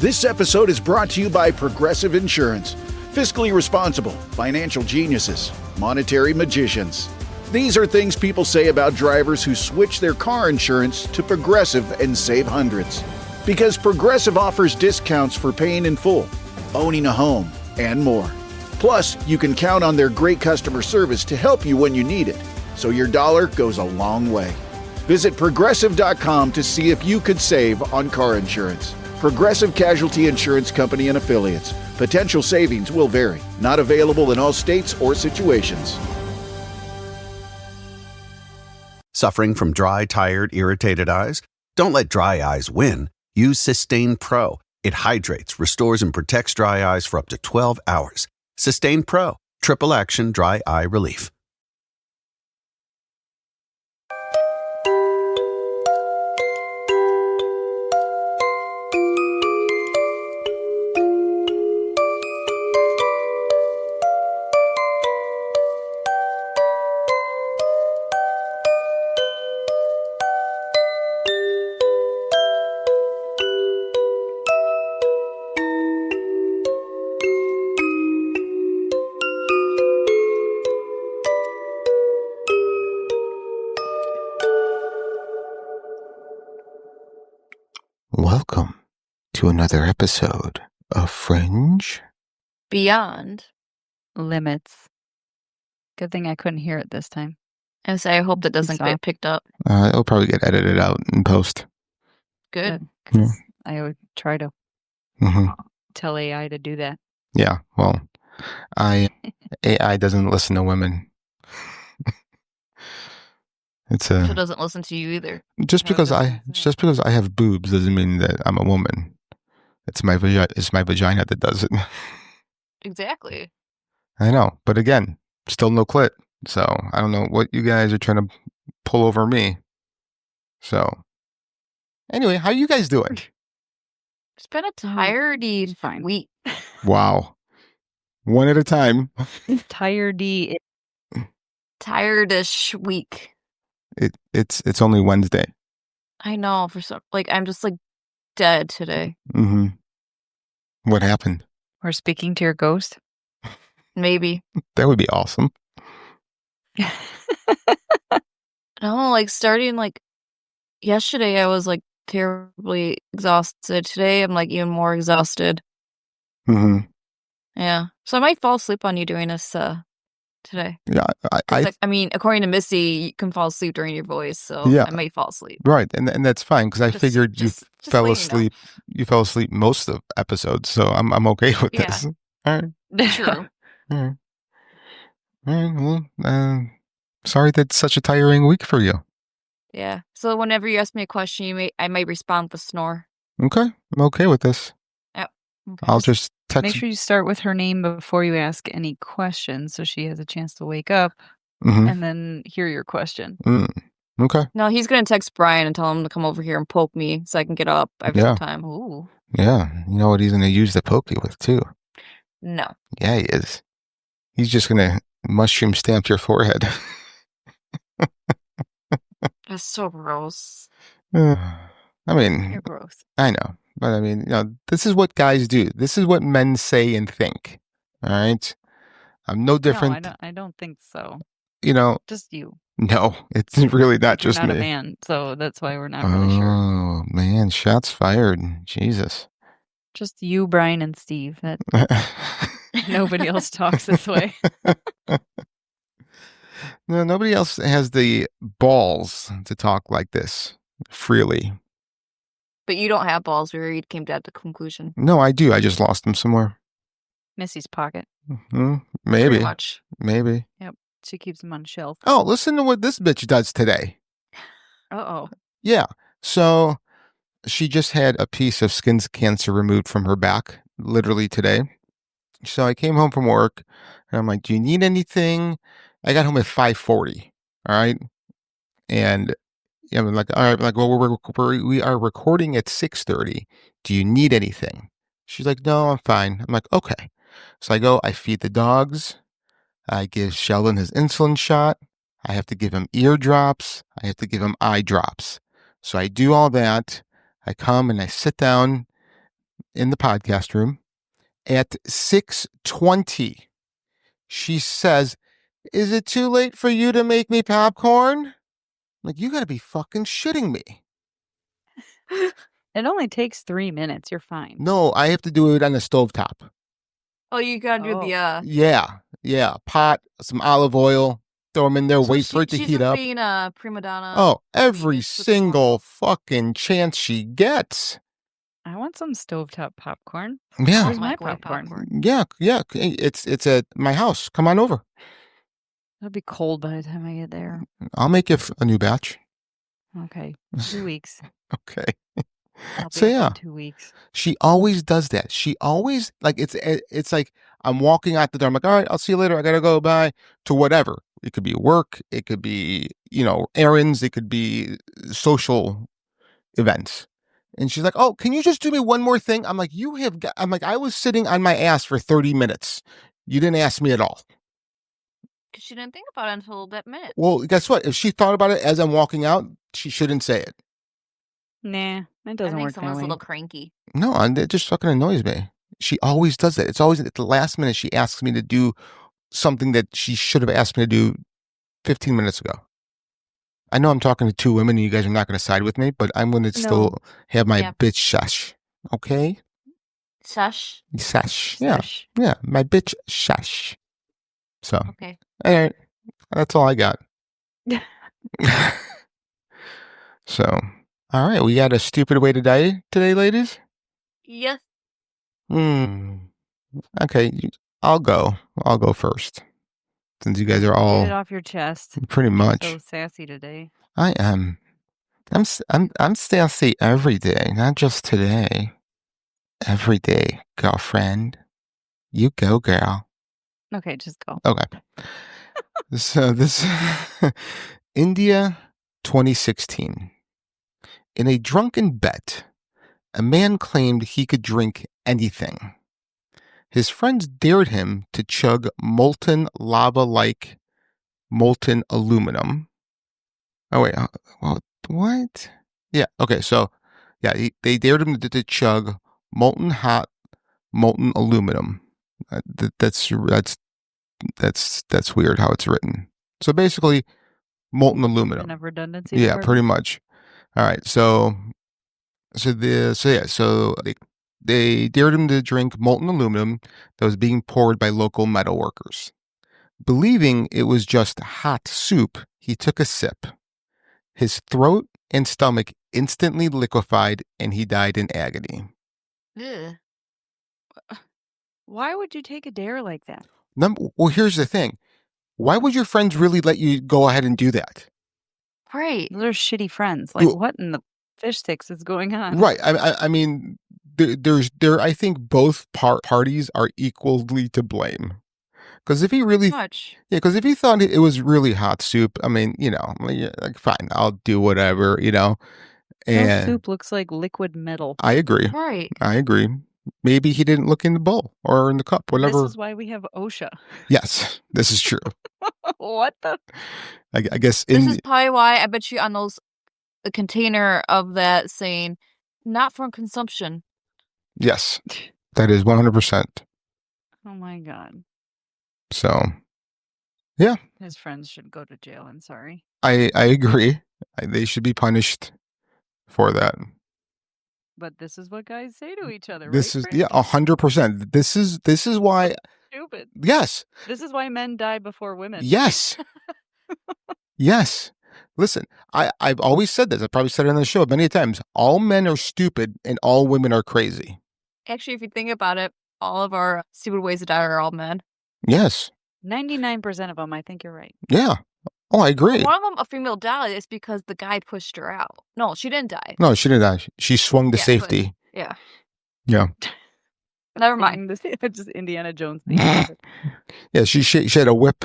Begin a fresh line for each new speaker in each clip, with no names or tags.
This episode is brought to you by Progressive Insurance. Fiscally responsible, financial geniuses, monetary magicians. These are things people say about drivers who switch their car insurance to Progressive and save hundreds. Because Progressive offers discounts for paying in full, owning a home, and more. Plus, you can count on their great customer service to help you when you need it, so your dollar goes a long way. Visit Progressive.com to see if you could save on car insurance. Progressive Casualty Insurance Company and Affiliates. Potential savings will vary. Not available in all states or situations.
Suffering from dry, tired, irritated eyes? Don't let dry eyes win. Use Systane Pro. It hydrates, restores, and protects dry eyes for up to 12 hours. Systane Pro. Triple action dry eye relief.
Welcome to another episode of Fringe
Beyond
Limits. Good thing I couldn't hear it this time.
I hope that doesn't get picked up.
It'll probably get edited out in post.
Good.
Yeah.
I would try to tell AI to do that.
Yeah, well, AI doesn't listen to women. It
doesn't listen to you either.
Just because I have boobs doesn't mean that I'm a woman. It's my vagina that does it.
Exactly.
I know, but again, still no clit. So I don't know what you guys are trying to pull over me. So anyway, how you guys doing?
It's been a tired week.
Wow, one at a time.
Tired-y.
Tired-ish week.
It's only Wednesday.
I know, I'm just dead today.
Mm-hmm. What happened?
We're speaking to your ghost?
Maybe.
That would be awesome.
No, starting yesterday I was terribly exhausted. Today I'm even more exhausted.
Mm-hmm.
Yeah. So I might fall asleep on you doing this today.
Yeah,
I mean, according to Missy, you can fall asleep during your voice, so
yeah.
I might fall asleep.
Right, and that's fine because I figured you fell asleep.
You
You fell asleep most of episodes, so I'm okay with this. All right.
True.
All right. All right. Well, sorry that's such a tiring week for you.
Yeah. So whenever you ask me a question, I might respond with a snore.
Okay, I'm okay with this.
Yep. Okay.
I'll just text.
Make sure you start with her name before you ask any questions so she has a chance to wake up
Mm-hmm.
and then hear your question.
Okay.
No, he's going to text Brian and tell him to come over here and poke me so I can get up every time.
Ooh.
Yeah, you know what he's going to use the poke you with too.
No.
Yeah, he is. He's just going to mushroom stamp your forehead.
That's so gross.
I mean,
You're gross.
I know, but I mean, this is what guys do. This is what men say and think. All right, I'm no different.
No, I don't think so. Just you.
No, it's really not just
You're not
me.
a man, so that's why we're not really sure.
Oh man, shots fired! Jesus.
Just you, Brian, and Steve. Nobody else talks this way.
No, nobody else has the balls to talk like this freely.
But you don't have balls. We already came to that conclusion.
No, I do. I just lost them somewhere.
Missy's pocket.
Maybe.
Pretty much.
Maybe.
Yep. She keeps them on shelf.
Oh, listen to what this bitch does today.
Uh-oh.
Yeah. So she just had a piece of skin cancer removed from her back, literally today. So I came home from work and I'm like, do you need anything? I got home at 5:40. All right. And I'm like, all right, well, we are recording at 6:30. Do you need anything? She's like, no, I'm fine. I'm like, okay. So I feed the dogs. I give Sheldon his insulin shot. I have to give him ear drops. I have to give him eye drops. So I do all that. I come and I sit down in the podcast room at 6:20. She says, "Is it too late for you to make me popcorn?" I'm like, you got to be fucking shitting me.
It only takes 3 minutes. You're fine.
No, I have to do it on the stovetop.
Oh, you gotta do the
Yeah. Pot, some olive oil, throw them in there, wait for it to heat up.
She's being a prima donna.
Oh, every single fucking chance she gets.
I want some stovetop popcorn.
Yeah.
Where's my popcorn?
Yeah. It's at my house. Come on over.
It'll be cold by the time I get there.
I'll make you a new batch.
Okay. 2 weeks.
Okay.
So yeah, 2 weeks.
She always does that. She always it's like I'm walking out the door. I'm like, all right, I'll see you later. I gotta go. Bye. To whatever. It could be work. It could be errands. It could be social events. And she's like, oh, can you just do me one more thing? I'm like, I was sitting on my ass for 30 minutes. You didn't ask me at all.
Because she didn't think about it until that minute.
Well, guess what? If she thought about it as I'm walking out, she shouldn't say it.
Nah, it doesn't work. I think
someone's a little cranky.
No, it just fucking annoys me. She always does that. It's always at the last minute she asks me to do something that she should have asked me to do 15 minutes ago. I know I'm talking to two women and you guys are not going to side with me, but I'm going to still have my bitch shush. Okay?
Shush?
Shush. Yeah. Yeah. My bitch shush. So.
Okay.
All right. That's all I got. So. All right. We got a stupid way to die today, ladies?
Yes.
Okay. I'll go first. Since you guys are all
get it off your chest.
Pretty much.
You're so sassy today.
I am. I'm sassy every day, not just today. Every day, girlfriend. You go, girl.
Okay, just go.
Okay. So this India 2016. In a drunken bet, a man claimed he could drink anything. His friends dared him to chug molten lava-like molten aluminum. Oh, wait. What? Yeah. Okay. So, yeah, they dared him to chug molten hot, molten aluminum. That's weird how it's written. So basically, molten aluminum.
Of redundancy.
Yeah, pretty much. All right. So they dared him to drink molten aluminum that was being poured by local metal workers. Believing it was just hot soup, he took a sip. His throat and stomach instantly liquefied, and he died in agony.
Ugh.
Why would you take a dare like that?
Well, here's the thing. Why would your friends really let you go ahead and do that?
Right.
Those are shitty friends. Like, what in the fish sticks is going on?
Right. I mean, I think both parties are equally to blame. Because if he if he thought it was really hot soup, I mean, like fine, I'll do whatever, And
no soup looks like liquid metal.
I agree.
Right.
I agree. Maybe he didn't look in the bowl or in the cup, whatever.
This is why we have OSHA.
Yes, this is true.
What the?
I guess
this is probably why I bet you on the container of that saying, not for consumption.
Yes, that is 100%.
Oh my God.
So, yeah.
His friends should go to jail. I'm sorry.
I agree. They should be punished for that.
But this is what guys say to each other.
This
right,
is 100%. This is why.
Stupid.
Yes.
This is why men die before women.
Yes. Yes. Listen, I've always said this. I probably said it on the show many times. All men are stupid and all women are crazy.
Actually, if you think about it, all of our stupid ways to die are all men.
Yes.
99% of them, I think you're right.
Yeah. Oh, I agree.
One of them, a female died, is because the guy pushed her out. No, she didn't die.
No, she didn't die. She swung to safety.
Yeah.
Yeah.
Never mind.
Just Indiana Jones.
Yeah, she had a whip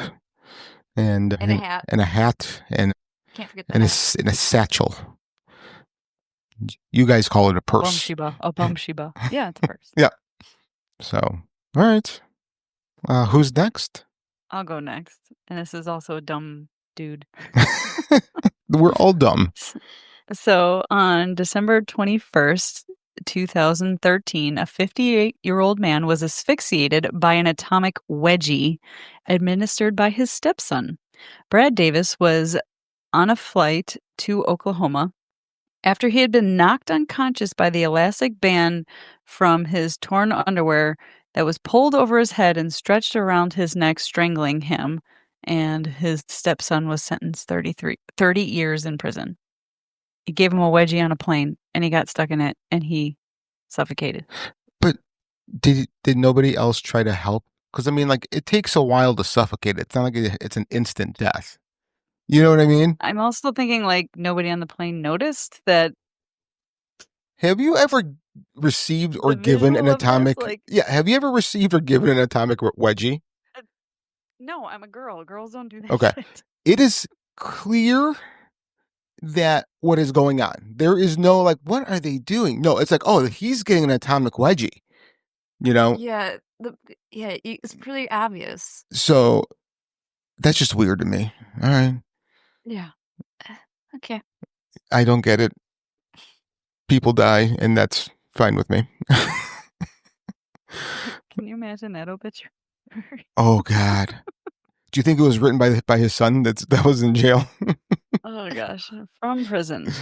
and
a hat.
And a hat and
can't forget
and a satchel. You guys call it a purse.
A bum shiba. Yeah, it's a purse.
Yeah. So, all right. Who's next?
I'll go next. And this is also a dumb dude.
We're all dumb.
So on December 21st, 2013, a 58-year-old man was asphyxiated by an atomic wedgie administered by his stepson. Brad Davis was on a flight to Oklahoma after he had been knocked unconscious by the elastic band from his torn underwear that was pulled over his head and stretched around his neck, strangling him. And his stepson was sentenced 30 years in prison. He gave him a wedgie on a plane, and he got stuck in it, and he suffocated.
But did nobody else try to help? Because, I mean, like, it takes a while to suffocate. It's not like it's an instant death. You know what I mean?
I'm also thinking, like, nobody on the plane noticed that.
Have you ever received or given an atomic... have you ever received or given an atomic wedgie?
No, I'm a girl. Girls don't do that.
Okay.
Shit.
It is clear that what is going on. There is no, like, what are they doing? No, it's like, oh, he's getting an atomic wedgie. You know?
Yeah, it's pretty obvious.
So that's just weird to me. All right.
Yeah. Okay.
I don't get it. People die, and that's fine with me.
Can you imagine that obituary?
Oh, God. Do you think it was written by his son that was in jail?
Oh, gosh. From prison.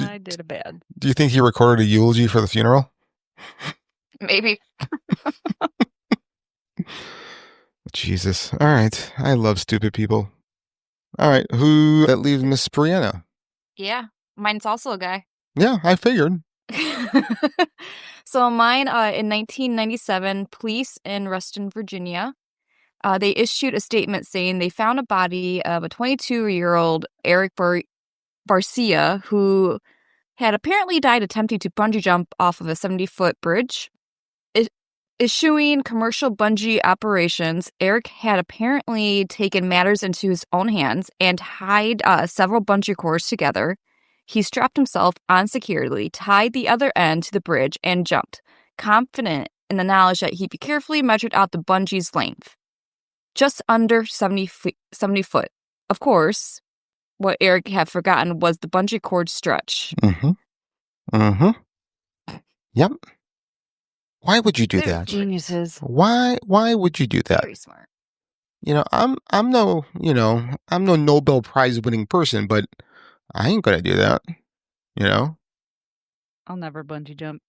I did a bad.
Do you think he recorded a eulogy for the funeral?
Maybe.
Jesus. All right. I love stupid people. All right. Who that leaves Miss Brianna?
Yeah. Mine's also a guy.
Yeah, I figured.
So mine, in 1997, police in Reston, Virginia, they issued a statement saying they found a body of a 22-year-old Eric Barcia who had apparently died attempting to bungee jump off of a 70-foot bridge. Issuing commercial bungee operations, Eric had apparently taken matters into his own hands and tied several bungee cords together. He strapped himself on securely, tied the other end to the bridge, and jumped, confident in the knowledge that he'd be carefully measured out the bungee's length. Just under 70 foot. Of course, what Eric had forgotten was the bungee cord stretch.
Mm-hmm. Mm-hmm. Yep. Why would you do
They're
that?
Geniuses.
Why would you do that?
Very smart.
You know, I'm no Nobel Prize winning person, but I ain't gonna do that. You know?
I'll never bungee jump.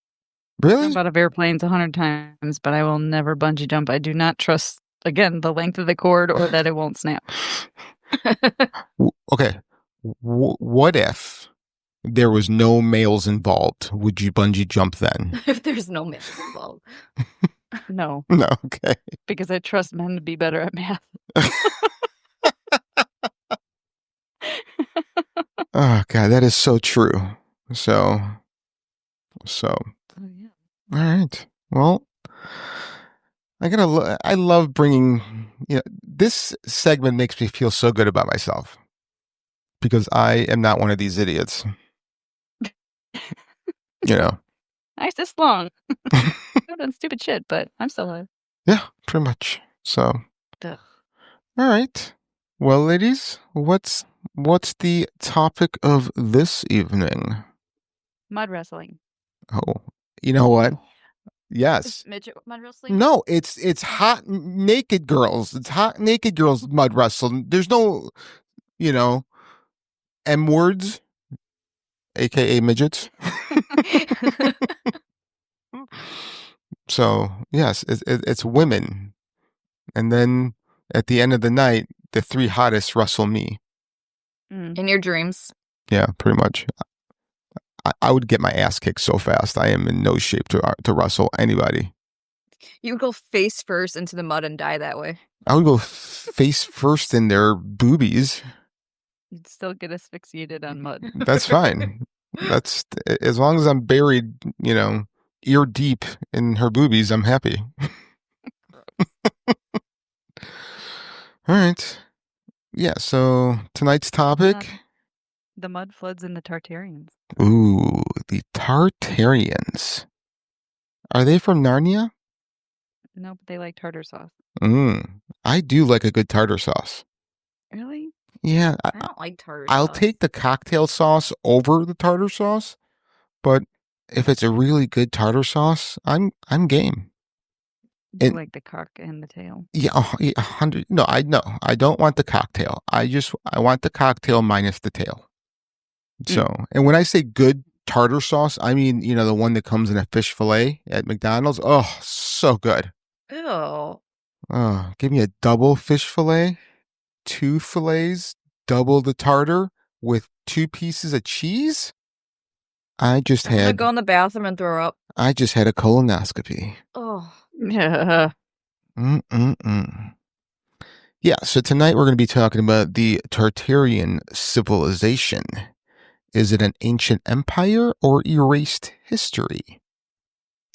Really?
Jump out of airplanes 100 times, but I will never bungee jump. I do not trust, again, the length of the cord or that it won't snap.
Okay. What if there was no males involved? Would you bungee jump then?
If there's no males involved.
No.
No, okay.
Because I trust men to be better at math.
Oh, God, that is so true. So.
Oh, yeah.
All right. Well, I love bringing, this segment makes me feel so good about myself because I am not one of these idiots. You know.
Nice this long. I've done stupid shit, but I'm still alive.
Yeah, pretty much. So.
Duh.
All right. Well, ladies, what's the topic of this evening?
Mud wrestling.
Oh, you know what? Yes.
Is midget mud wrestling?
No, it's hot naked girls. It's hot naked girls mud wrestling. There's no, M words, aka midgets. So yes, it's women, and then at the end of the night, the three hottest wrestle me.
In your dreams.
Yeah, pretty much. I would get my ass kicked so fast. I am in no shape to wrestle anybody.
You would go face first into the mud and die that way.
I would go face first in their boobies.
You'd still get asphyxiated on mud.
That's fine. That's as long as I'm buried, ear deep in her boobies, I'm happy. All right. Yeah, so tonight's topic.
The mud floods and the Tartarians.
Ooh, the Tartarians. Are they from Narnia?
No, but they like tartar sauce.
I do like a good tartar sauce.
Really?
Yeah.
I don't like tartar
I'll
sauce.
take the cocktail sauce over the tartar sauce, but if it's a really good tartar sauce, I'm game.
Do you
And
like the cock and the tail?
yeah, 100. No, I don't want the cocktail. I want the cocktail minus the tail. So, and when I say good tartar sauce, I mean, the one that comes in a fish fillet at McDonald's. Oh, so good.
Ew.
Oh, give me a double fish fillet, 2 fillets, double the tartar with 2 pieces of cheese. I just
I'm gonna
had
go in the bathroom and throw up.
a colonoscopy.
Oh.
Yeah.
Yeah, so tonight we're going to be talking about the Tartarian civilization. Is it an ancient empire or erased history?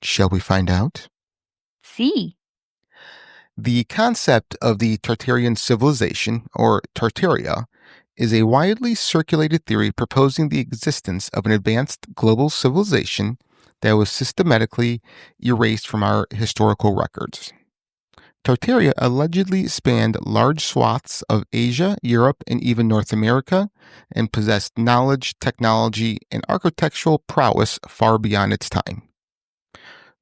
Shall we find out?
See.
The concept of the Tartarian civilization, or Tartaria, is a widely circulated theory proposing the existence of an advanced global civilization that was systematically erased from our historical records. Tartaria allegedly spanned large swaths of Asia, Europe, and even North America, and possessed knowledge, technology, and architectural prowess far beyond its time.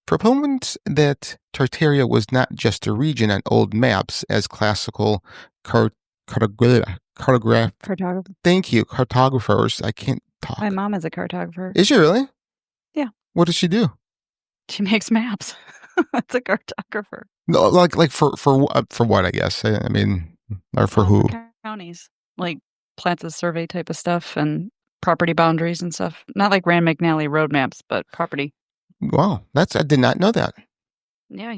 Proponents that Tartaria was not just a region on old maps as classical cartographers. I can't talk.
My mom is a cartographer.
Is she really?
Yeah.
What does she do?
She makes maps. That's a cartographer.
No, like for what, I guess. I mean, or for who?
Counties, like plants of survey type of stuff and property boundaries and stuff. Not like Rand McNally road maps, but property.
Wow, I did not know that.
Yeah.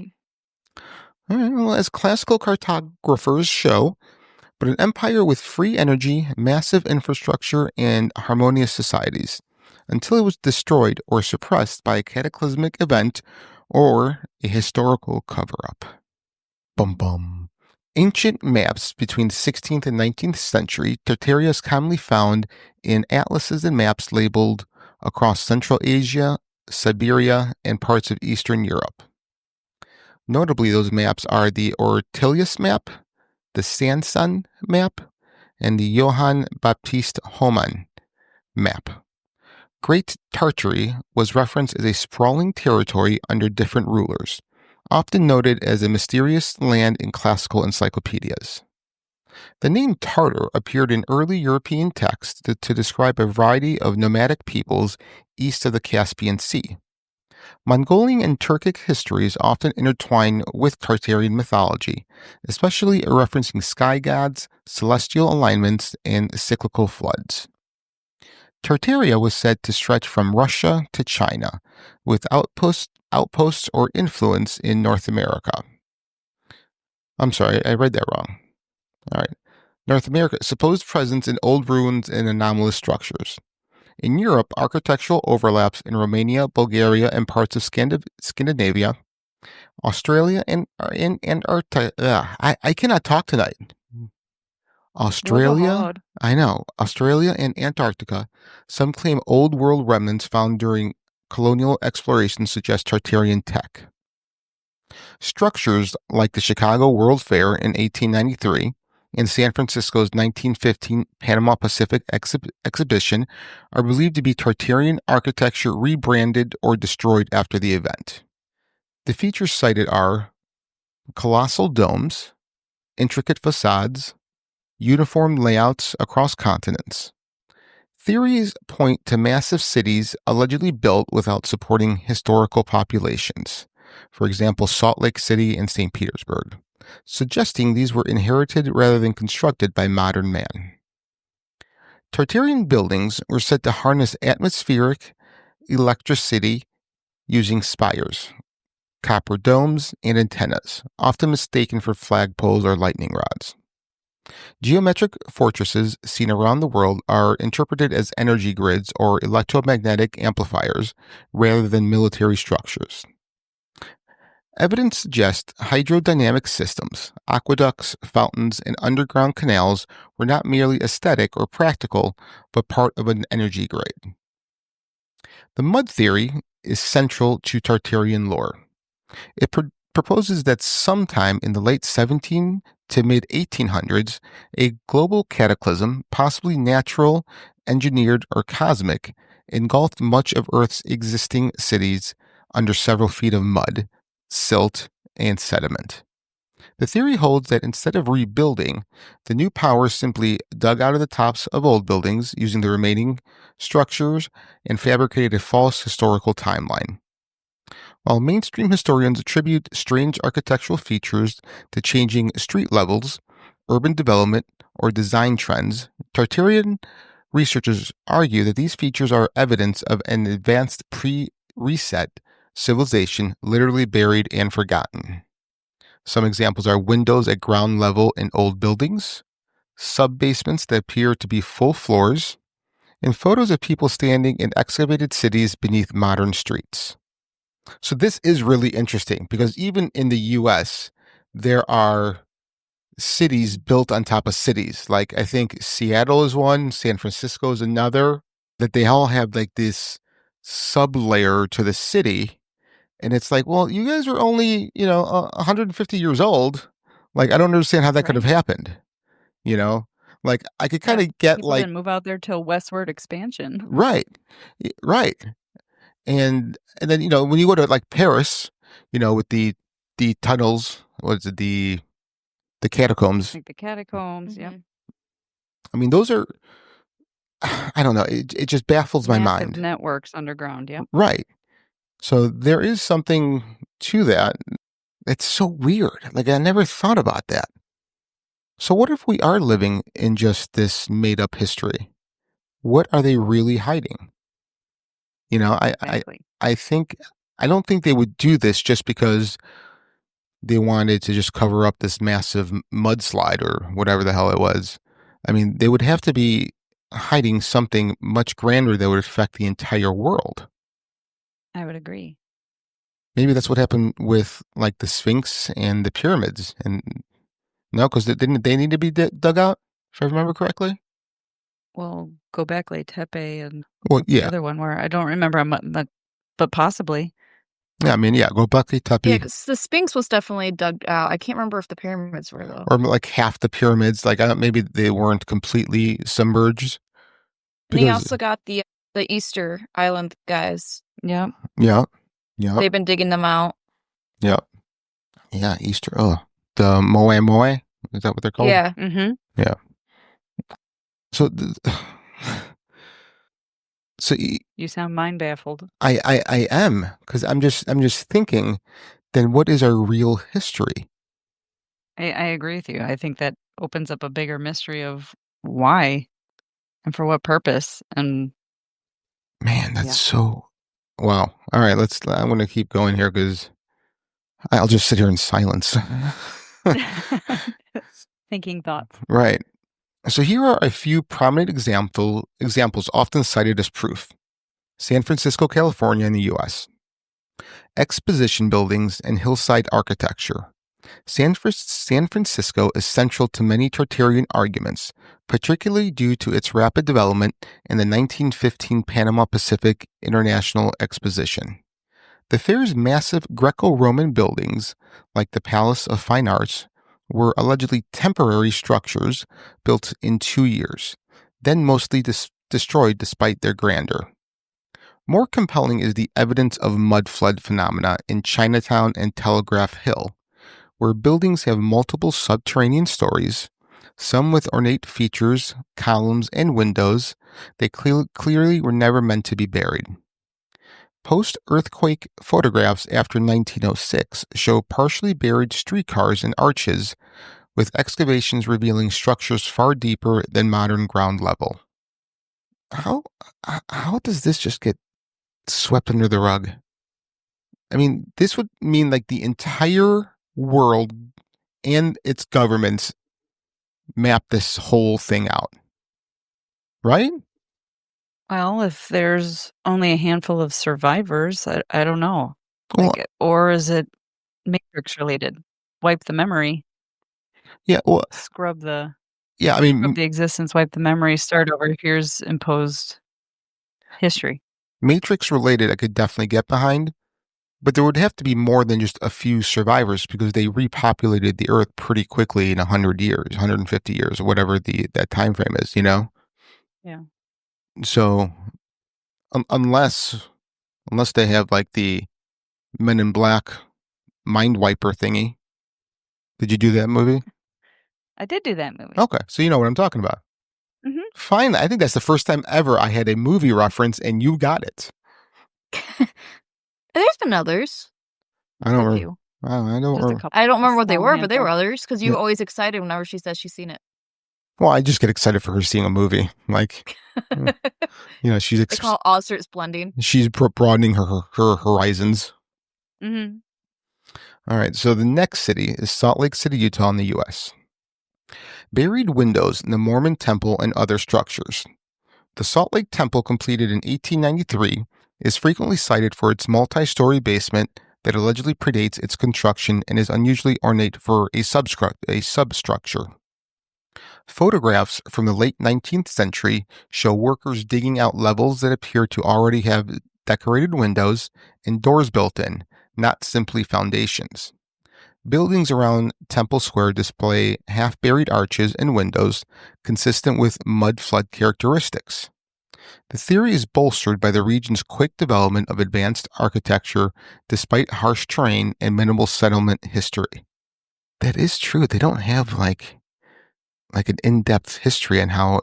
All right, well, as classical cartographers show, but an empire with free energy, massive infrastructure, and harmonious societies, until it was destroyed or suppressed by a cataclysmic event or a historical cover-up. Bum bum. Ancient maps between the 16th and 19th century, Tartaria is commonly found in atlases and maps labeled across Central Asia, Siberia, and parts of Eastern Europe. Notably, those maps are the Ortelius map, the Sanson map, and the Johann Baptist Homann map. Great Tartary was referenced as a sprawling territory under different rulers, often noted as a mysterious land in classical encyclopedias. The name Tartar appeared in early European texts to describe a variety of nomadic peoples east of the Caspian Sea. Mongolian and Turkic histories often intertwine with Tartarian mythology, especially referencing sky gods, celestial alignments, and cyclical floods. Tartaria was said to stretch from Russia to China, with outposts or influence in North America. I'm sorry, I read that wrong. All right. North America, supposed presence in old ruins and anomalous structures. In Europe, architectural overlaps in Romania, Bulgaria, and parts of Scandinavia, Australia, and Antarctica. I cannot talk tonight. Australia, I know, Australia and Antarctica. Some claim old world remnants found during colonial exploration suggest Tartarian tech. Structures like the Chicago World Fair in 1893 and San Francisco's 1915 Panama Pacific exhibition are believed to be Tartarian architecture rebranded or destroyed after the event. The features cited are colossal domes, intricate facades, uniform layouts across continents. Theories point to massive cities allegedly built without supporting historical populations, for example, Salt Lake City and St. Petersburg, suggesting these were inherited rather than constructed by modern man. Tartarian buildings were said to harness atmospheric electricity using spires, copper domes, and antennas, often mistaken for flagpoles or lightning rods. Geometric fortresses seen around the world are interpreted as energy grids or electromagnetic amplifiers rather than military structures. Evidence suggests hydrodynamic systems, aqueducts, fountains, and underground canals were not merely aesthetic or practical, but part of an energy grid. The mud theory is central to Tartarian lore. It proposes that sometime in the late 17 to mid-1800s, a global cataclysm, possibly natural, engineered, or cosmic, engulfed much of Earth's existing cities under several feet of mud, silt, and sediment. The theory holds that instead of rebuilding, the new powers simply dug out of the tops of old buildings using the remaining structures and fabricated a false historical timeline. While mainstream historians attribute strange architectural features to changing street levels, urban development, or design trends, Tartarian researchers argue that these features are evidence of an advanced pre-reset civilization literally buried and forgotten. Some examples are windows at ground level in old buildings, sub-basements that appear to be full floors, and photos of people standing in excavated cities beneath modern streets. So this is really interesting because even in the US, there are cities built on top of cities. Like I think Seattle is one, San Francisco is another, that they all have like this sub-layer to the city. And it's like, well, you guys are only, 150 years old. Like, I don't understand how that could have happened. Like I could kind of get
People didn't move out there till westward expansion.
Right. Right. And then, when you go to like Paris, with the tunnels, what is it, the catacombs.
Like the catacombs,
Mm-hmm.
yep.
I mean, those are, I don't know. It just baffles my
Massive
mind.
networks underground, yep.
Right. So there is something to that. It's so weird. Like I never thought about that. So what if we are living in just this made up history? What are they really hiding?
Exactly.
I don't think they would do this just because they wanted to just cover up this massive mudslide or whatever the hell it was. I mean, they would have to be hiding something much grander that would affect the entire world.
I would agree.
Maybe that's what happened with like the Sphinx and the pyramids. And no, because didn't they need to be dug out, if I remember correctly?
Well, Göbekli Tepe and
Well,
the
yeah.
other one where I don't remember, but possibly.
Yeah, I mean, yeah, Göbekli Tepe.
Yeah, because the Sphinx was definitely dug out. I can't remember if the pyramids were, though.
Or like half the pyramids. Like maybe they weren't completely submerged.
And you also got the Easter Island guys.
Yep.
Yeah. Yeah.
They've been digging them out.
Yeah. Yeah, Easter. Oh, the Moe Moe? Is that what they're called?
Yeah.
Mm-hmm.
Yeah. So,
You sound mind baffled.
I am, because I'm just thinking, then what is our real history?
I agree with you. I think that opens up a bigger mystery of why and for what purpose. And
man, that's so wow. All right, I'm going to keep going here because I'll just sit here in silence.
thinking thoughts.
Right. So here are a few prominent examples often cited as proof. San Francisco, California in the U.S. Exposition buildings and hillside architecture. San Francisco is central to many Tartarian arguments, particularly due to its rapid development in the 1915 Panama Pacific International Exposition. The fair's massive Greco-Roman buildings, like the Palace of Fine Arts, were allegedly temporary structures built in 2 years, then mostly destroyed despite their grandeur. More compelling is the evidence of mud flood phenomena in Chinatown and Telegraph Hill, where buildings have multiple subterranean stories, some with ornate features, columns, and windows. They clearly were never meant to be buried. Post-earthquake photographs after 1906 show partially buried streetcars and arches, with excavations revealing structures far deeper than modern ground level. How does this just get swept under the rug? I mean, this would mean like the entire world and its governments map this whole thing out, right?
Well, if there's only a handful of survivors, I don't know. Or is it Matrix related? Wipe the memory.
Yeah, well,
scrub the existence, wipe the memory, start over. Here's imposed history.
Matrix related, I could definitely get behind, but there would have to be more than just a few survivors because they repopulated the Earth pretty quickly in 100 years, 150 years, or whatever that time frame is,
Yeah.
So unless they have like the Men in Black mind wiper thingy. Did you do that movie?
I did do that movie.
Okay, so you know what I'm talking about.
Mhm.
Fine. I think that's the first time ever I had a movie reference and you got it.
There's been others.
I don't
A
remember.
few.
I don't
Just a
remember.
couple.
I don't remember
A
what they
small
were, but they
handful.
were others because you
Yeah.
always excited whenever she says she's seen it.
Well, I just get excited for her seeing a movie. Like, she's
They call all sorts blending.
she's broadening her horizons.
Mm-hmm.
All right. So the next city is Salt Lake City, Utah, in the U.S. Buried windows in the Mormon temple and other structures. The Salt Lake Temple, completed in 1893, is frequently cited for its multi-story basement that allegedly predates its construction and is unusually ornate for a substructure. Photographs from the late 19th century show workers digging out levels that appear to already have decorated windows and doors built in, not simply foundations. Buildings around Temple Square display half-buried arches and windows consistent with mud flood characteristics. The theory is bolstered by the region's quick development of advanced architecture despite harsh terrain and minimal settlement history. That is true. They don't have like an in-depth history on how,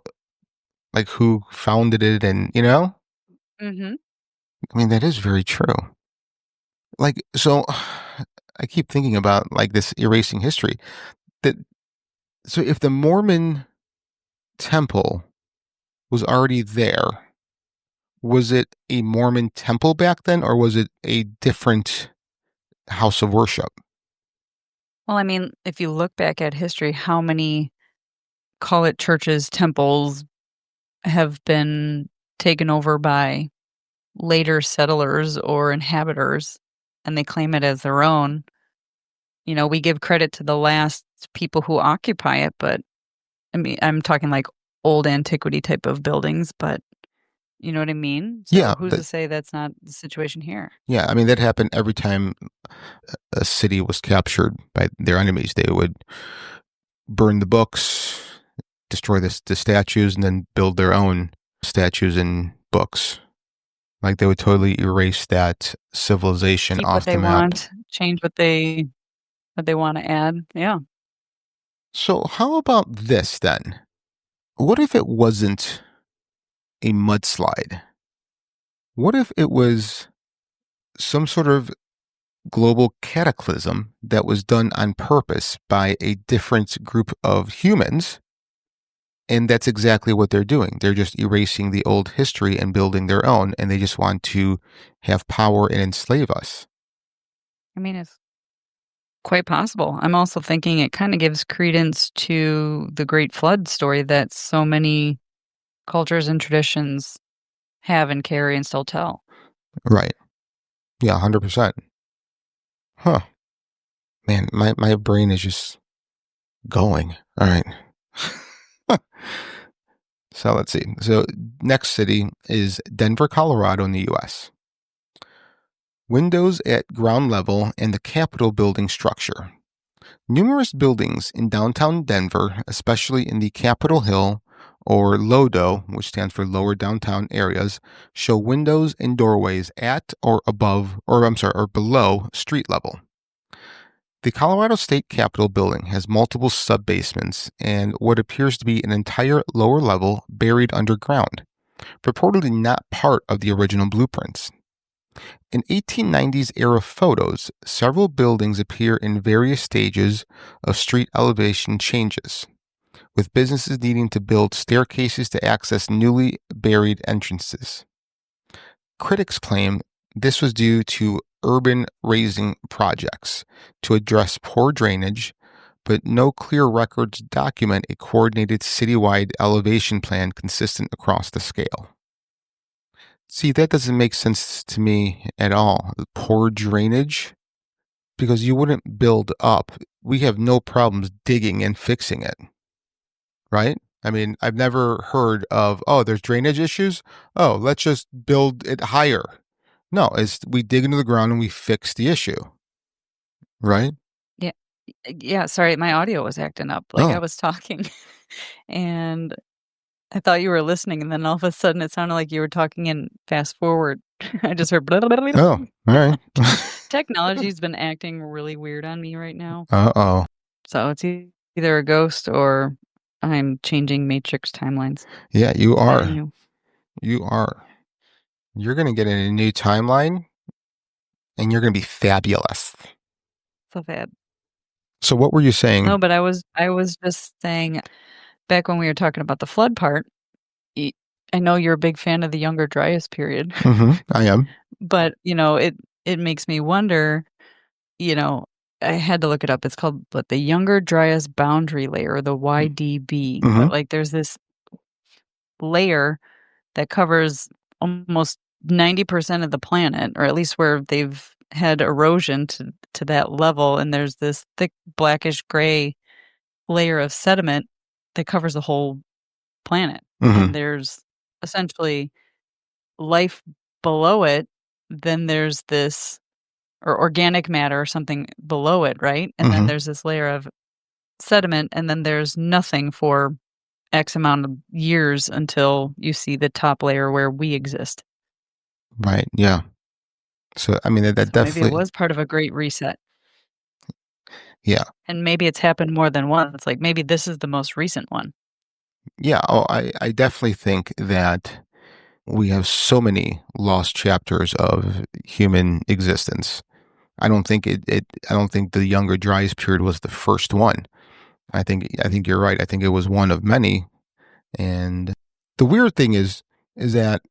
like, who founded it and,
Mm-hmm.
I mean, that is very true. Like, so I keep thinking about like this erasing history. So if the Mormon temple was already there, was it a Mormon temple back then, or was it a different house of worship?
Well, I mean, if you look back at history, how many, call it churches, temples, have been taken over by later settlers or inhabitants, and they claim it as their own. We give credit to the last people who occupy it, but I mean, I'm talking like old antiquity type of buildings, but you know what I mean? So
Yeah,
who's to say that's not the situation here?
yeah. I mean, that happened every time a city was captured by their enemies. They would burn the books, destroy the statues, and then build their own statues and books. Like, they would totally erase that civilization
Keep
off
what they
the map.
want, change what they want to add. Yeah.
So how about this then? What if it wasn't a mudslide? What if it was some sort of global cataclysm that was done on purpose by a different group of humans? And that's exactly what they're doing. They're just erasing the old history and building their own, and they just want to have power and enslave us.
I mean, it's quite possible. I'm also thinking it kind of gives credence to the Great Flood story that so many cultures and traditions have and carry and still tell.
Right. Yeah, 100%. Huh. Man, my brain is just going. All right. So let's see. So next city is Denver, Colorado in the U.S. Windows at ground level and the Capitol building structure. Numerous buildings in downtown Denver, especially in the Capitol Hill or LODO, which stands for lower downtown areas, show windows and doorways at or below street level. The Colorado State Capitol building has multiple sub-basements and what appears to be an entire lower level buried underground, purportedly not part of the original blueprints. In 1890s era photos, several buildings appear in various stages of street elevation changes, with businesses needing to build staircases to access newly buried entrances. Critics claim this was due to urban raising projects to address poor drainage, but no clear records document a coordinated citywide elevation plan consistent across the scale. See, that doesn't make sense to me at all. Poor drainage? Because you wouldn't build up. We have no problems digging and fixing it. Right? I mean, I've never heard of, there's drainage issues. Let's just build it higher. No, we dig into the ground and we fix the issue. Right?
Yeah. Yeah. Sorry, my audio was acting up. I was talking and I thought you were listening, and then all of a sudden it sounded like you were talking in fast forward. I just heard blah, blah, blah, blah.
Oh, all right.
Technology's been acting really weird on me right now.
Uh-oh.
So it's either a ghost or I'm changing Matrix timelines.
Yeah, you are.
Anywho.
You are. You're going to get in a new timeline, and you're going to be fabulous.
So bad.
So what were you saying?
No, but I was just saying, back when we were talking about the flood part, I know you're a big fan of the Younger Dryas period.
I am.
But, it makes me wonder, I had to look it up. It's called the Younger Dryas Boundary Layer, the YDB. But like there's this layer that covers almost 90% of the planet, or at least where they've had erosion to that level, and there's this thick blackish gray layer of sediment that covers the whole planet. And there's essentially life below it. Then there's this, or organic matter or something below it, right? And then there's this layer of sediment, and then there's nothing for X amount of years until you see the top layer where we exist.
Right, yeah. So, I mean, that definitely...
Maybe it was part of a great reset.
Yeah.
And maybe it's happened more than once. Like maybe this is the most recent one.
Yeah, I definitely think that we have so many lost chapters of human existence. I don't think I don't think the Younger Dryas period was the first one. I think you're right. I think it was one of many. And the weird thing is that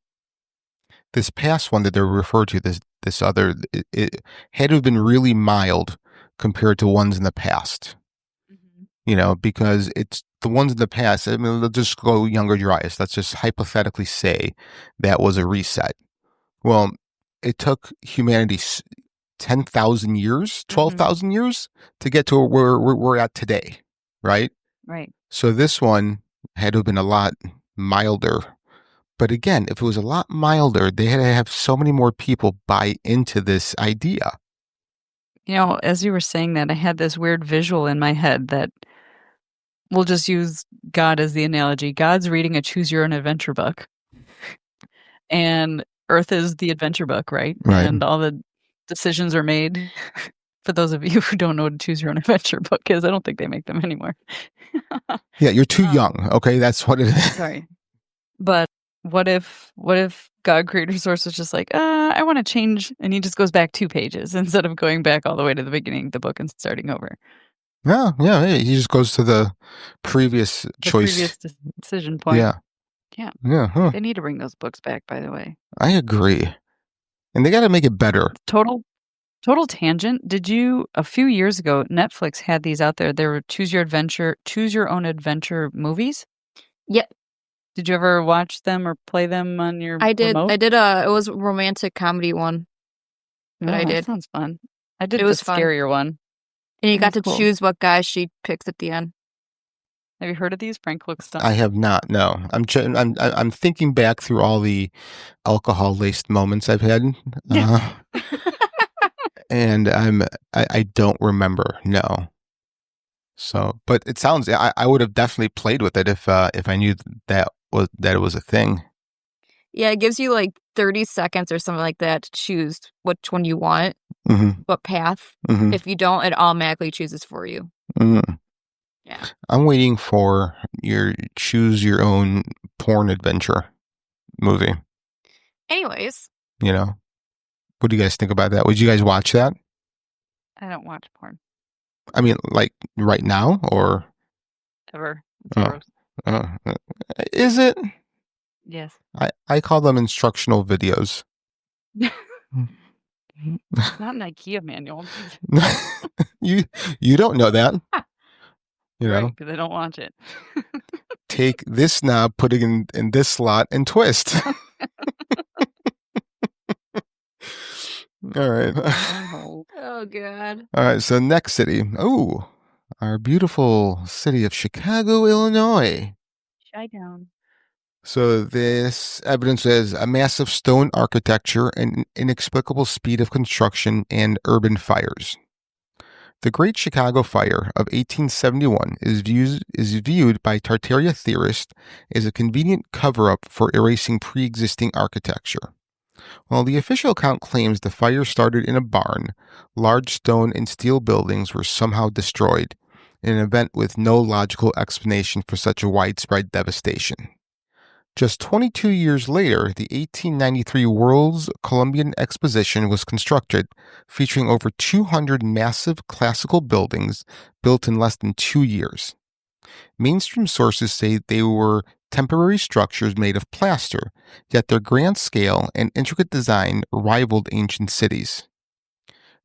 this past one that they're referred to, this other, it had to have been really mild compared to ones in the past. Because it's the ones in the past. I mean, let's just go Younger Dryas. Let's just hypothetically say that was a reset. Well, it took humanity 10,000 years, 12,000 years to get to where we're at today, right?
Right.
So this one had to have been a lot milder. But again, if it was a lot milder, they had to have so many more people buy into this idea.
As you were saying that, I had this weird visual in my head that we'll just use God as the analogy. God's reading a choose your own adventure book. And Earth is the adventure book, right?
Right.
And all the decisions are made. For those of you who don't know what a choose your own adventure book is, I don't think they make them anymore.
Yeah, you're too young. Okay, that's what it is.
Sorry. But what if God Creator Source was just like, I want to change, and he just goes back 2 pages instead of going back all the way to the beginning of the book and starting over.
Yeah, he just goes to the previous choice.
Previous decision point.
Yeah. Huh.
They need to bring those books back, by the way.
I agree. And they got to make it better.
Total tangent. A few years ago, Netflix had these out there. They were choose your own adventure movies.
Yep.
Did you ever watch them or play them on your remote?
I did it was a romantic comedy one. But I did.
That sounds fun. I did
It was
the scarier one.
And you got to
Cool.
choose what guy she picks at the end.
Have you heard of these? Frank looks stunned.
I have not. No, I'm thinking back through all the alcohol-laced moments I've had, and I don't remember. No. So, but it sounds. I would have definitely played with it if I knew that it was a thing.
Yeah, it gives you like 30 seconds or something like that to choose which one you want, what path. If you don't, it automatically chooses for you. Yeah.
I'm waiting for your choose your own porn adventure movie.
Anyways.
What do you guys think about that? Would you guys watch that?
I don't watch porn.
I mean, like right now or?
Ever.
Is it?
Yes.
I call them instructional videos.
Not an IKEA manual.
You don't know that.
Right, because I don't watch it.
Take this knob, put it in this slot, and twist. All right.
Oh, God.
All right, so next city. Oh, our beautiful city of Chicago, Illinois.
Shy down.
So this evidence says a massive stone architecture and inexplicable speed of construction and urban fires. The Great Chicago Fire of 1871 is viewed by Tartaria theorists as a convenient cover-up for erasing pre-existing architecture. While the official account claims the fire started in a barn, large stone and steel buildings were somehow destroyed, in an event with no logical explanation for such a widespread devastation. Just 22 years later, the 1893 World's Columbian Exposition was constructed, featuring over 200 massive classical buildings built in less than 2 years. Mainstream sources say they were temporary structures made of plaster, yet their grand scale and intricate design rivaled ancient cities.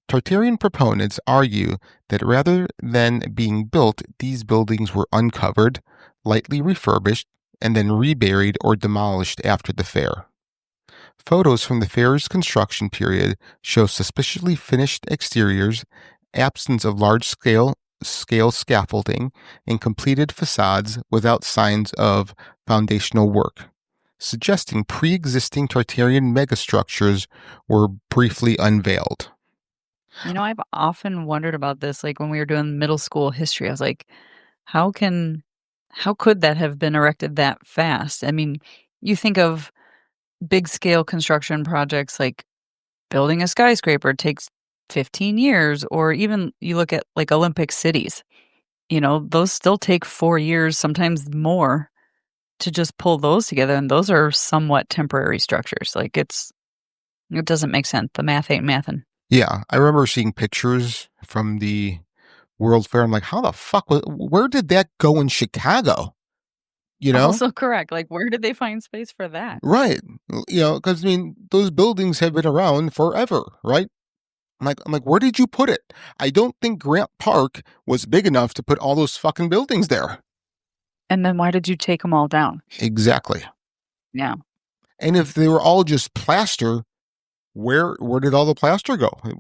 Tartarian proponents argue that rather than being built, these buildings were uncovered, lightly refurbished, and then reburied or demolished after the fair. Photos from the fair's construction period show suspiciously finished exteriors, absence of large-scale scaffolding, and completed facades without signs of foundational work, suggesting pre-existing Tartarian megastructures were briefly unveiled.
I've often wondered about this, like when we were doing middle school history. I was like, how could that have been erected that fast? I mean, you think of big scale construction projects like building a skyscraper takes 15 years, or even you look at like Olympic cities. Those still take 4 years, sometimes more, to just pull those together, and those are somewhat temporary structures. Like it doesn't make sense. The math ain't mathin'.
Yeah, I remember seeing pictures from the World Fair. I'm like, how the fuck, where did that go in Chicago?
Also correct. Like, where did they find space for that?
Right. Because, those buildings have been around forever, right? I'm like, where did you put it? I don't think Grant Park was big enough to put all those fucking buildings there.
And then why did you take them all down?
Exactly.
Yeah.
And if they were all just plaster, where did all the plaster go? It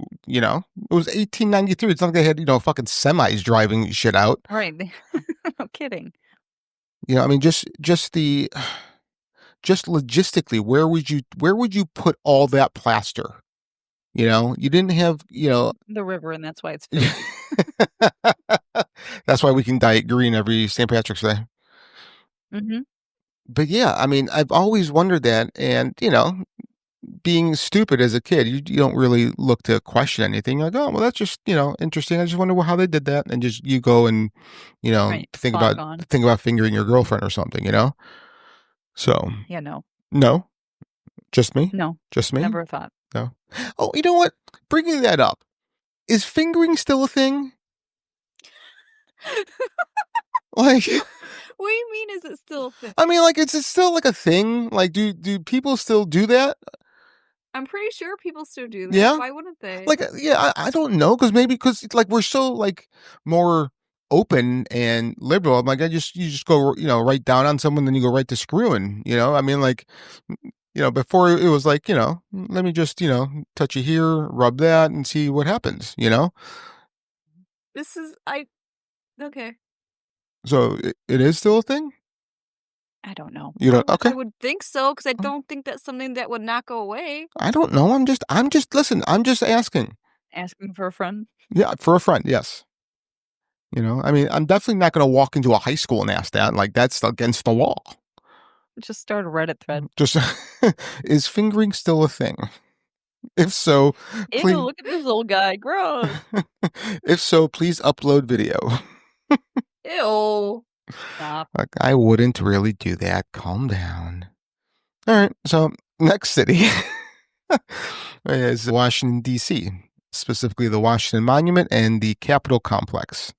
was 1893. It's not like they had, fucking semis driving shit out.
Right. No kidding.
Just logistically, where would you put all that plaster? You didn't have,
the river, and that's why it's filled.
That's why we can dye it green every St. Patrick's Day.
Mm-hmm.
But yeah, I've always wondered that, and being stupid as a kid, you don't really look to question anything. You're like, oh, well, that's just, interesting. I just wonder how they did that. And just, you go and,
Right.
think about fingering your girlfriend or something, So.
Yeah, no.
No? Just me?
No.
Just me?
Never a thought.
No. Oh, you know what? Bringing that up. Is fingering still a thing? Like.
What do you mean, is it still a thing?
It's still like a thing? Like, do people still do that?
I'm pretty sure people still do that.
Yeah?
Why wouldn't they?
I don't know, because we're so more open and liberal. I'm like, you just go, right down on someone, then you go right to screwing. Before it was like, let me just, touch you here, rub that, and see what happens.
Okay.
So it is still a thing?
I don't know.
You don't? Okay.
I would think so, because I don't think that's something that would not go away.
I don't know. Listen, I'm just asking.
Asking for a friend?
Yeah, for a friend, yes. I'm definitely not going to walk into a high school and ask that. Like, that's against the law.
Just start a Reddit thread.
Just, is fingering still a thing? If so,
Ew,
please...
look at this old guy. Gross.
If so, please upload video.
Ew.
Stop.
Like, I wouldn't really do that. Calm down. All right, so next city is Washington, D.C., specifically the Washington Monument and the Capitol Complex.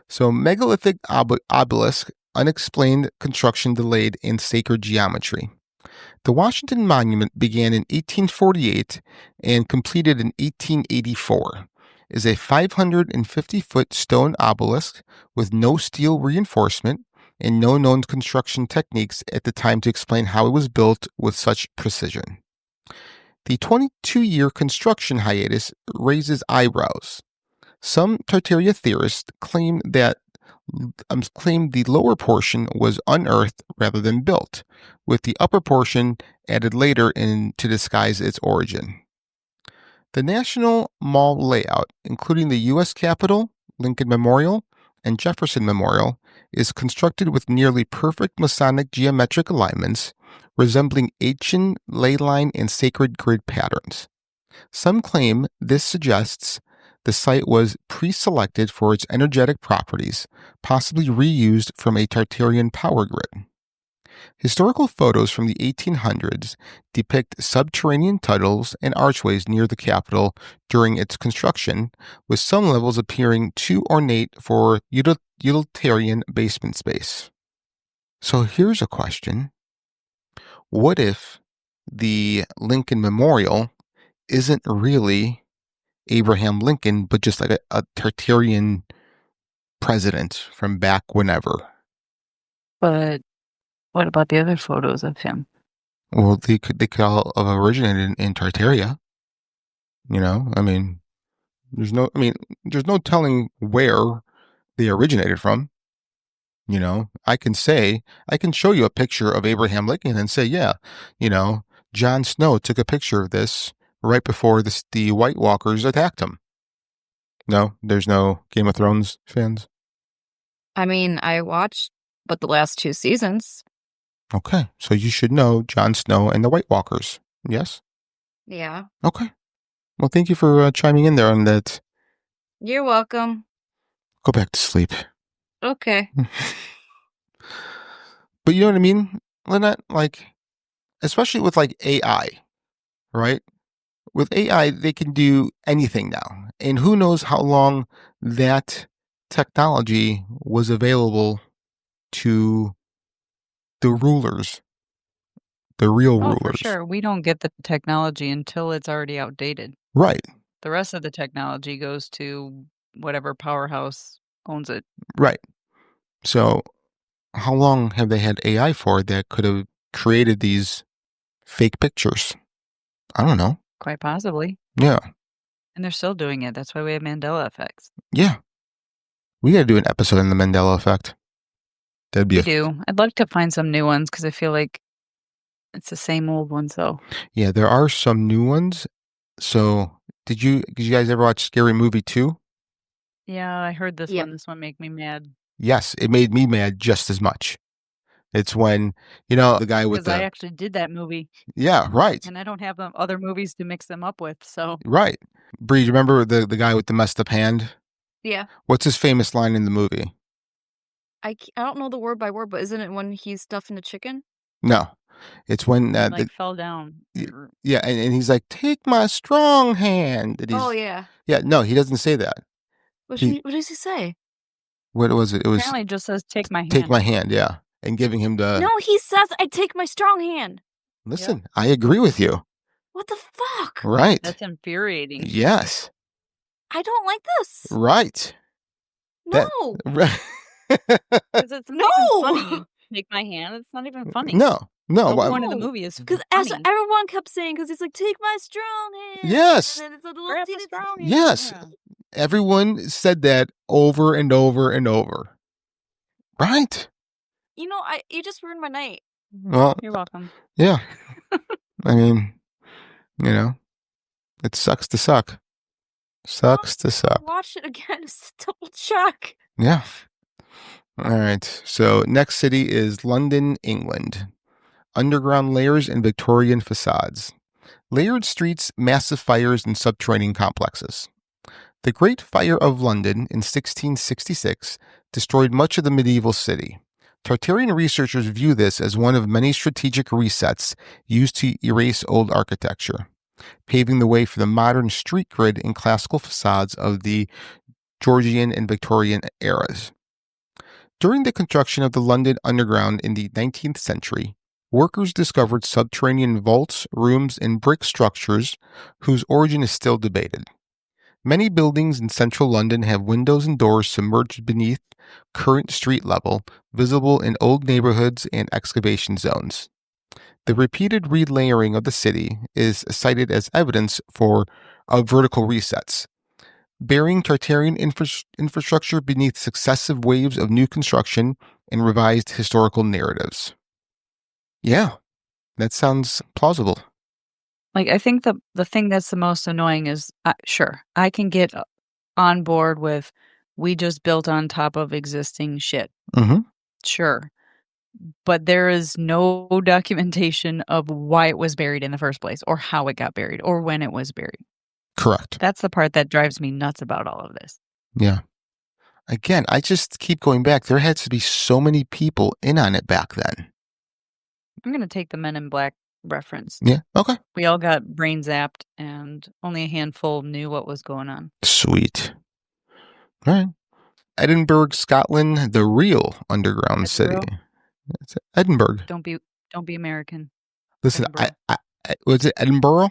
So megalithic obelisk, unexplained construction delayed, and sacred geometry. The Washington Monument began in 1848 and completed in 1884. Is a 550-foot stone obelisk with no steel reinforcement and no known construction techniques at the time to explain how it was built with such precision. The 22-year construction hiatus raises eyebrows. Some Tartaria theorists claim the lower portion was unearthed rather than built, with the upper portion added later to disguise its origin. The National Mall layout, including the U.S. Capitol, Lincoln Memorial, and Jefferson Memorial, is constructed with nearly perfect Masonic geometric alignments, resembling ancient ley line and sacred grid patterns. Some claim this suggests the site was pre-selected for its energetic properties, possibly reused from a Tartarian power grid. Historical photos from the 1800s depict subterranean tunnels and archways near the Capitol during its construction, with some levels appearing too ornate for utilitarian basement space. So here's a question. What if the Lincoln Memorial isn't really Abraham Lincoln, but just like a Tartarian president from back whenever?
But what about the other photos of him?
Well, they could all have originated in Tartaria. I mean, there's no telling where they originated from. I can show you a picture of Abraham Lincoln and say, yeah, Jon Snow took a picture of this right before the White Walkers attacked him. No, there's no Game of Thrones fans.
I mean, I watched but the last 2 seasons.
Okay, so you should know Jon Snow and the White Walkers. Yes?
Yeah.
Okay. Well, thank you for chiming in there on that.
You're welcome.
Go back to sleep.
Okay.
But you know what I mean, Lynette? Especially with AI, right? With AI, they can do anything now. And who knows how long that technology was available to the rulers, the real rulers.
For sure. We don't get the technology until it's already outdated.
Right.
The rest of the technology goes to whatever powerhouse owns it.
Right. So how long have they had AI for that could have created these fake pictures? I don't know.
Quite possibly.
Yeah.
And they're still doing it. That's why we have Mandela effects.
Yeah. We got to do an episode on the Mandela effect. That'd be
I'd like to find some new ones because I feel like it's the same old ones, though.
Yeah, there are some new ones. So, did you guys ever watch Scary Movie 2?
Yeah, I heard this one. This one made me mad.
Yes, it made me mad just as much. It's when, the guy with
Because I actually did that movie.
Yeah, right.
And I don't have other movies to mix them up with, so.
Right. Bree, do you remember the guy with the messed up hand?
Yeah.
What's his famous line in the movie?
I don't know the word by word, but isn't it when he's stuffing a chicken?
No. It's when...
he fell down.
Yeah, and he's like, take my strong hand. And
Oh, yeah.
Yeah, no, he doesn't say that.
What does he say?
What was it? It was...
Apparently it just says, take my hand.
Take my hand, yeah. And giving him the...
No, he says, I take my strong hand.
Listen, yeah. I agree with you.
What the fuck?
Right.
That's infuriating.
Yes.
I don't like this.
Right.
No.
Right.
Because it's not even funny. Take my hand. It's not even funny.
No.
The whole point of the movie is
because everyone kept saying, because he's like, take my strong hand.
Yes.
And then it's a little teeny strong hand.
Yes. Yeah. Everyone said that over and over and over. Right.
You just ruined my night.
Well,
you're welcome.
Yeah. I mean, it sucks to suck. Sucks to suck.
Watch it again. It's a double check.
Yeah. All right. So next city is London, England. Underground layers and Victorian facades. Layered streets, massive fires, and subterranean complexes. The Great Fire of London in 1666 destroyed much of the medieval city. Tartarian researchers view this as one of many strategic resets used to erase old architecture, paving the way for the modern street grid and classical facades of the Georgian and Victorian eras. During the construction of the London Underground in the 19th century, workers discovered subterranean vaults, rooms, and brick structures whose origin is still debated. Many buildings in central London have windows and doors submerged beneath current street level, visible in old neighborhoods and excavation zones. The repeated relayering of the city is cited as evidence of vertical resets, burying Tartarian infrastructure beneath successive waves of new construction and revised historical narratives. Yeah, that sounds plausible.
Like, I think the thing that's the most annoying is, sure, I can get on board with we just built on top of existing shit.
Mm-hmm.
Sure. But there is no documentation of why it was buried in the first place, or how it got buried, or when it was buried.
Correct.
That's the part that drives me nuts about all of this.
Yeah. Again, I just keep going back. There had to be so many people in on it back then.
I'm going to take the Men in Black reference.
Yeah. Okay.
We all got brain zapped, and only a handful knew what was going on.
Sweet. All right. Edinburgh, Scotland, the real underground city. It's Edinburgh.
Don't be American.
Listen,
Edinburgh.
was it Edinburgh?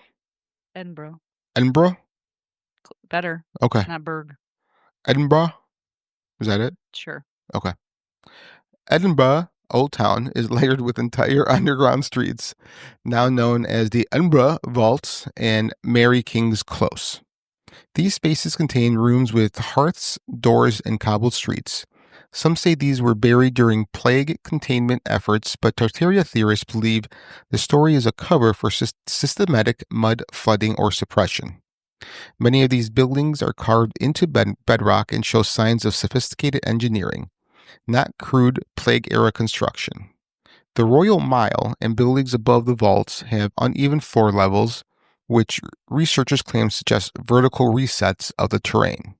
Edinburgh.
Edinburgh?
Better.
Okay.
Not Berg.
Edinburgh? Is that it?
Sure.
Okay. Edinburgh, Old Town, is layered with entire underground streets, now known as the Edinburgh Vaults and Mary King's Close. These spaces contain rooms with hearths, doors, and cobbled streets. Some say these were buried during plague containment efforts, but Tartaria theorists believe the story is a cover for systematic mud flooding or suppression. Many of these buildings are carved into bedrock and show signs of sophisticated engineering, not crude plague-era construction. The Royal Mile and buildings above the vaults have uneven floor levels, which researchers claim suggest vertical resets of the terrain.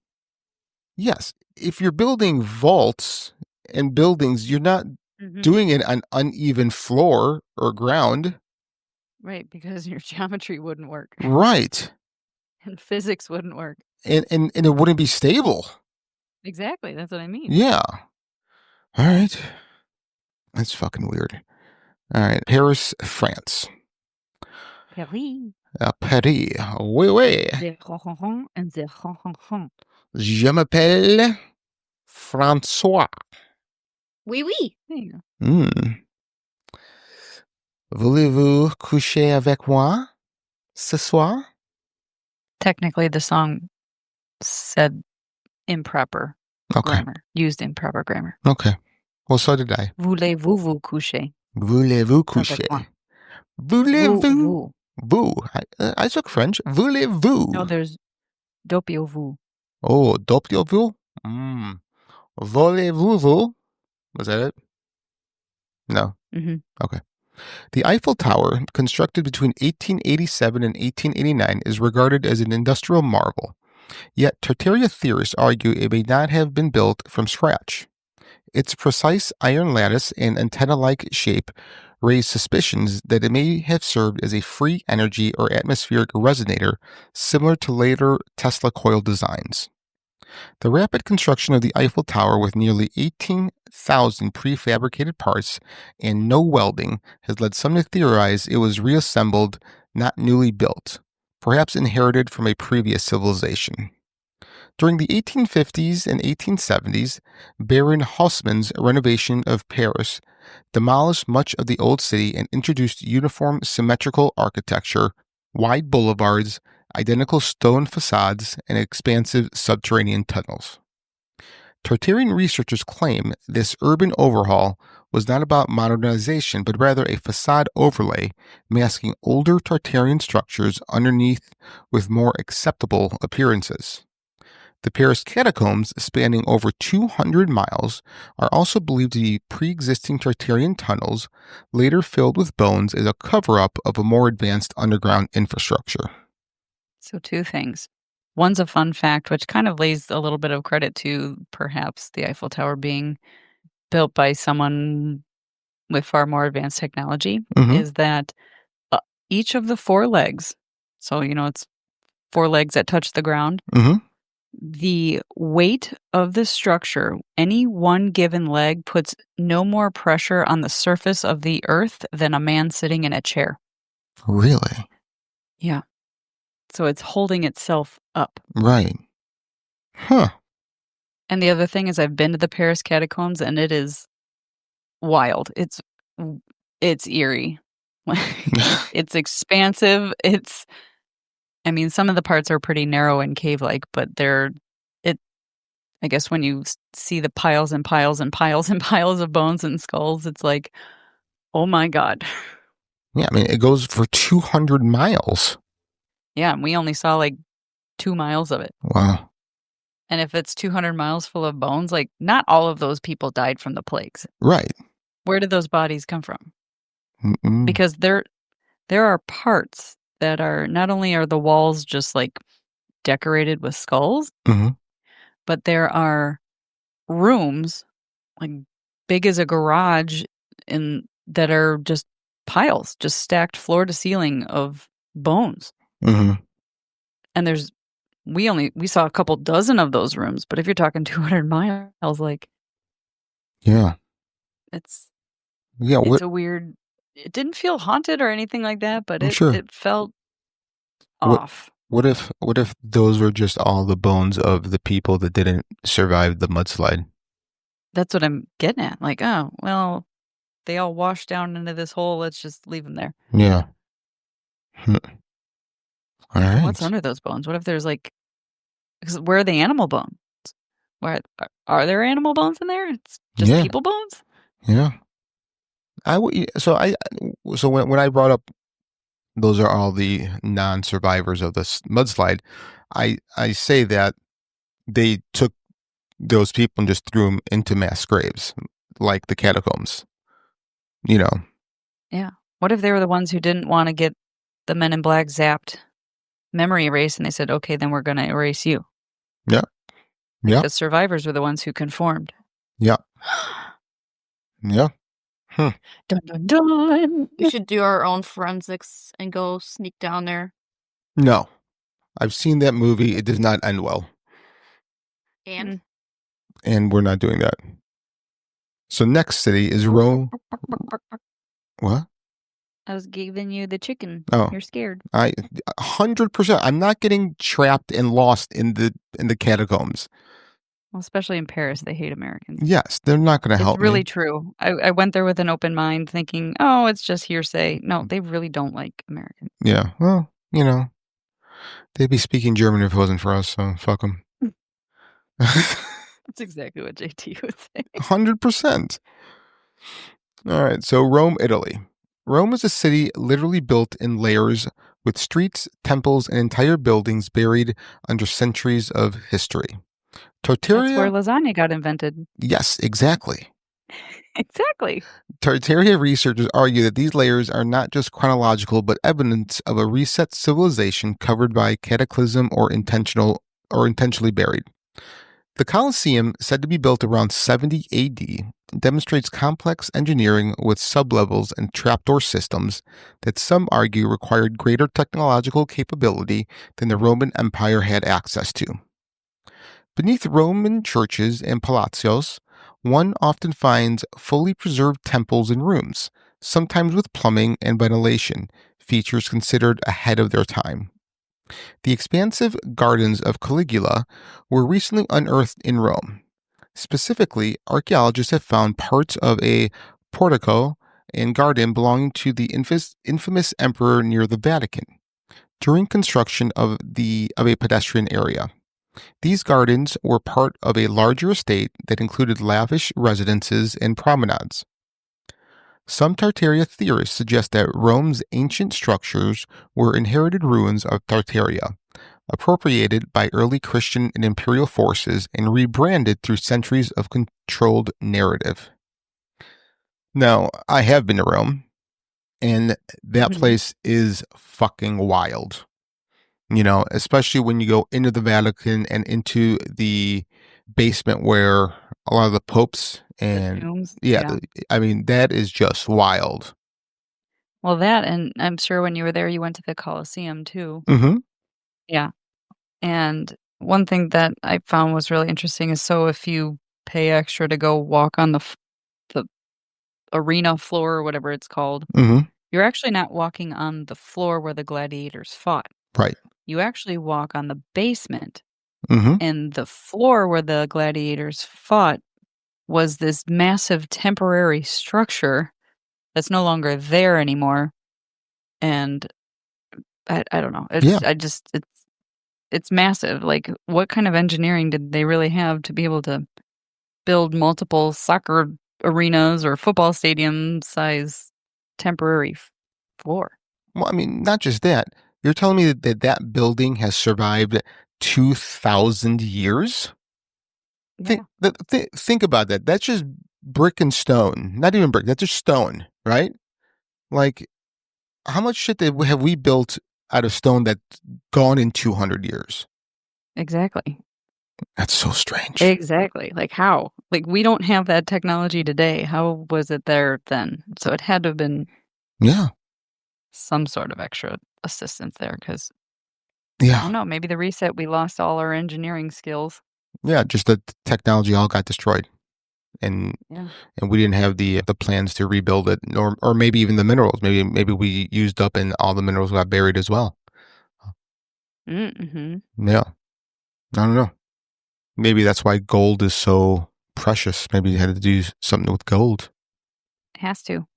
Yes, if you're building vaults and buildings, you're not doing it on uneven floor or ground.
Right, because your geometry wouldn't work.
Right.
And physics wouldn't work.
And it wouldn't be stable.
Exactly, that's what I mean.
Yeah. All right. That's fucking weird. All right. Paris, France.
Paris.
Paris. Oui, oui.
The ronron and the ronron.
Je m'appelle François.
Oui, oui.
There you go.
Voulez-vous coucher avec moi ce soir?
Technically, the song said improper grammar, used improper grammar.
Okay. Well, so did I.
Voulez-vous vous coucher?
Voulez-vous coucher? Voulez-vous? Vous. I spoke French. Voulez-vous?
No, there's doppio-vous.
Oh, doppio-vous? Voulez-vous? Was that it? No.
Mm-hmm.
Okay. The Eiffel Tower, constructed between 1887 and 1889, is regarded as an industrial marvel. Yet Tartaria theorists argue it may not have been built from scratch. Its precise iron lattice and antenna-like shape raise suspicions that it may have served as a free energy or atmospheric resonator similar to later Tesla coil designs. The rapid construction of the Eiffel Tower with nearly 18,000 prefabricated parts and no welding has led some to theorize it was reassembled, not newly built, perhaps inherited from a previous civilization. During the 1850s and 1870s, Baron Haussmann's renovation of Paris demolished much of the old city and introduced uniform symmetrical architecture, wide boulevards, identical stone facades, and expansive subterranean tunnels. Tartarian researchers claim this urban overhaul was not about modernization, but rather a facade overlay masking older Tartarian structures underneath with more acceptable appearances. The Paris catacombs, spanning over 200 miles, are also believed to be pre-existing Tartarian tunnels, later filled with bones as a cover-up of a more advanced underground infrastructure.
So two things. One's a fun fact, which kind of lays a little bit of credit to perhaps the Eiffel Tower being built by someone with far more advanced technology, is that each of the four legs, so, it's four legs that touch the ground, the weight of the structure, any one given leg puts no more pressure on the surface of the earth than a man sitting in a chair.
Really?
Yeah. So it's holding itself up.
Right. Huh.
And the other thing is I've been to the Paris catacombs and it is wild. It's eerie. It's expansive. Some of the parts are pretty narrow and cave-like, but I guess when you see the piles and piles and piles and piles of bones and skulls, it's like, oh my God.
Yeah, I mean, it goes for 200 miles.
Yeah, and we only saw like 2 miles of it.
Wow.
And if it's 200 miles full of bones, like not all of those people died from the plagues.
Right.
Where did those bodies come from?
Mm-mm.
Because there are parts that are not only are the walls just like decorated with skulls,
Mm-hmm.
but there are rooms like big as a garage in that are just piles, just stacked floor to ceiling of bones.
Mm-hmm.
And we saw a couple dozen of those rooms, but if you're talking 200 miles, like
Yeah.
it's
Yeah.
it's
What?
a weird. It didn't feel haunted or anything like that, but
I'm
it
sure.
it felt
What?
off.
What if those were just all the bones of the people that didn't survive the mudslide?
That's what I'm getting at. Like, oh well, they all washed down into this hole. Let's just leave them there.
Yeah. Hmm. All
What's
right.
under those bones? What if there's like, because where are the animal bones? Where are there animal bones in there? It's just
Yeah.
people bones.
Yeah. So when I brought up those are all the non-survivors of this mudslide, I say that they took those people and just threw them into mass graves, like the catacombs. You know.
Yeah. What if they were the ones who didn't want to get the Men in Black zapped memory erased, and they said, "Okay, then we're going to erase you."
Yeah.
Like
Yeah.
the survivors were the ones who conformed.
Yeah. Yeah.
Dun dun dun.
We should do our own forensics and go sneak down there.
No, I've seen that movie. It does not end well,
And
and we're not doing that. So next city is Rome. What?
I was giving you the chicken.
Oh.
You're scared.
100%. I'm not getting trapped and lost in the catacombs.
Well, especially in Paris, they hate Americans.
Yes, they're not going to
It's
help
really
me.
true. I went there with an open mind thinking, oh, it's just hearsay. No, they really don't like Americans.
Yeah. Well, they'd be speaking German if it wasn't for us. So fuck them.
That's exactly what JT would say.
100%. All right. So Rome, Italy. Rome is a city literally built in layers with streets, temples, and entire buildings buried under centuries of history.
That's where
Tartaria?
lasagna got invented.
Yes, exactly.
Exactly.
Tartaria researchers argue that these layers are not just chronological, but evidence of a reset civilization covered by cataclysm or intentionally buried. The Colosseum, said to be built around 70 AD, demonstrates complex engineering with sublevels and trapdoor systems that some argue required greater technological capability than the Roman Empire had access to. Beneath Roman churches and palazios, one often finds fully preserved temples and rooms, sometimes with plumbing and ventilation, features considered ahead of their time. The expansive gardens of Caligula were recently unearthed in Rome. Specifically, archaeologists have found parts of a portico and garden belonging to the infamous emperor near the Vatican during construction of a pedestrian area. These gardens were part of a larger estate that included lavish residences and promenades. Some Tartaria theorists suggest that Rome's ancient structures were inherited ruins of Tartaria, appropriated by early Christian and imperial forces and rebranded through centuries of controlled narrative. Now, I have been to Rome, and that place is fucking wild. Especially when you go into the Vatican and into the basement where a lot of the popes and
tombs.
yeah, I mean, that is just wild.
Well, that, and I'm sure when you were there, you went to the Colosseum too.
Mm-hmm.
Yeah. And one thing that I found was really interesting is so if you pay extra to go walk on the arena floor or whatever it's called,
Mm-hmm.
you're actually not walking on the floor where the gladiators fought.
Right.
You actually walk on the basement.
Mm-hmm.
And the floor where the gladiators fought was this massive temporary structure that's no longer there anymore. And I don't know. It's massive. Like, what kind of engineering did they really have to be able to build multiple soccer arenas or football stadium size temporary floor.
Well, I mean, not just that. You're telling me that building has survived 2,000 years?
Yeah,
Think about that. That's just brick and stone. Not even brick. That's just stone, right? Like, how much shit have we built out of stone that's gone in 200 years?
exactly.
That's so strange.
Exactly. Like how? Like we don't have that technology today. How was it there then? So it had to have been
Yeah.
some sort of extra assistance there because I
Yeah.
don't know, maybe the reset we lost all our engineering skills.
Yeah. Just the technology all got destroyed. And
Yeah.
and we didn't have the plans to rebuild it, or maybe even the minerals. Maybe we used up and all the minerals got buried as well.
Mm-hmm.
Yeah. I don't know. Maybe that's why gold is so precious. Maybe you had to do something with gold.
Has to.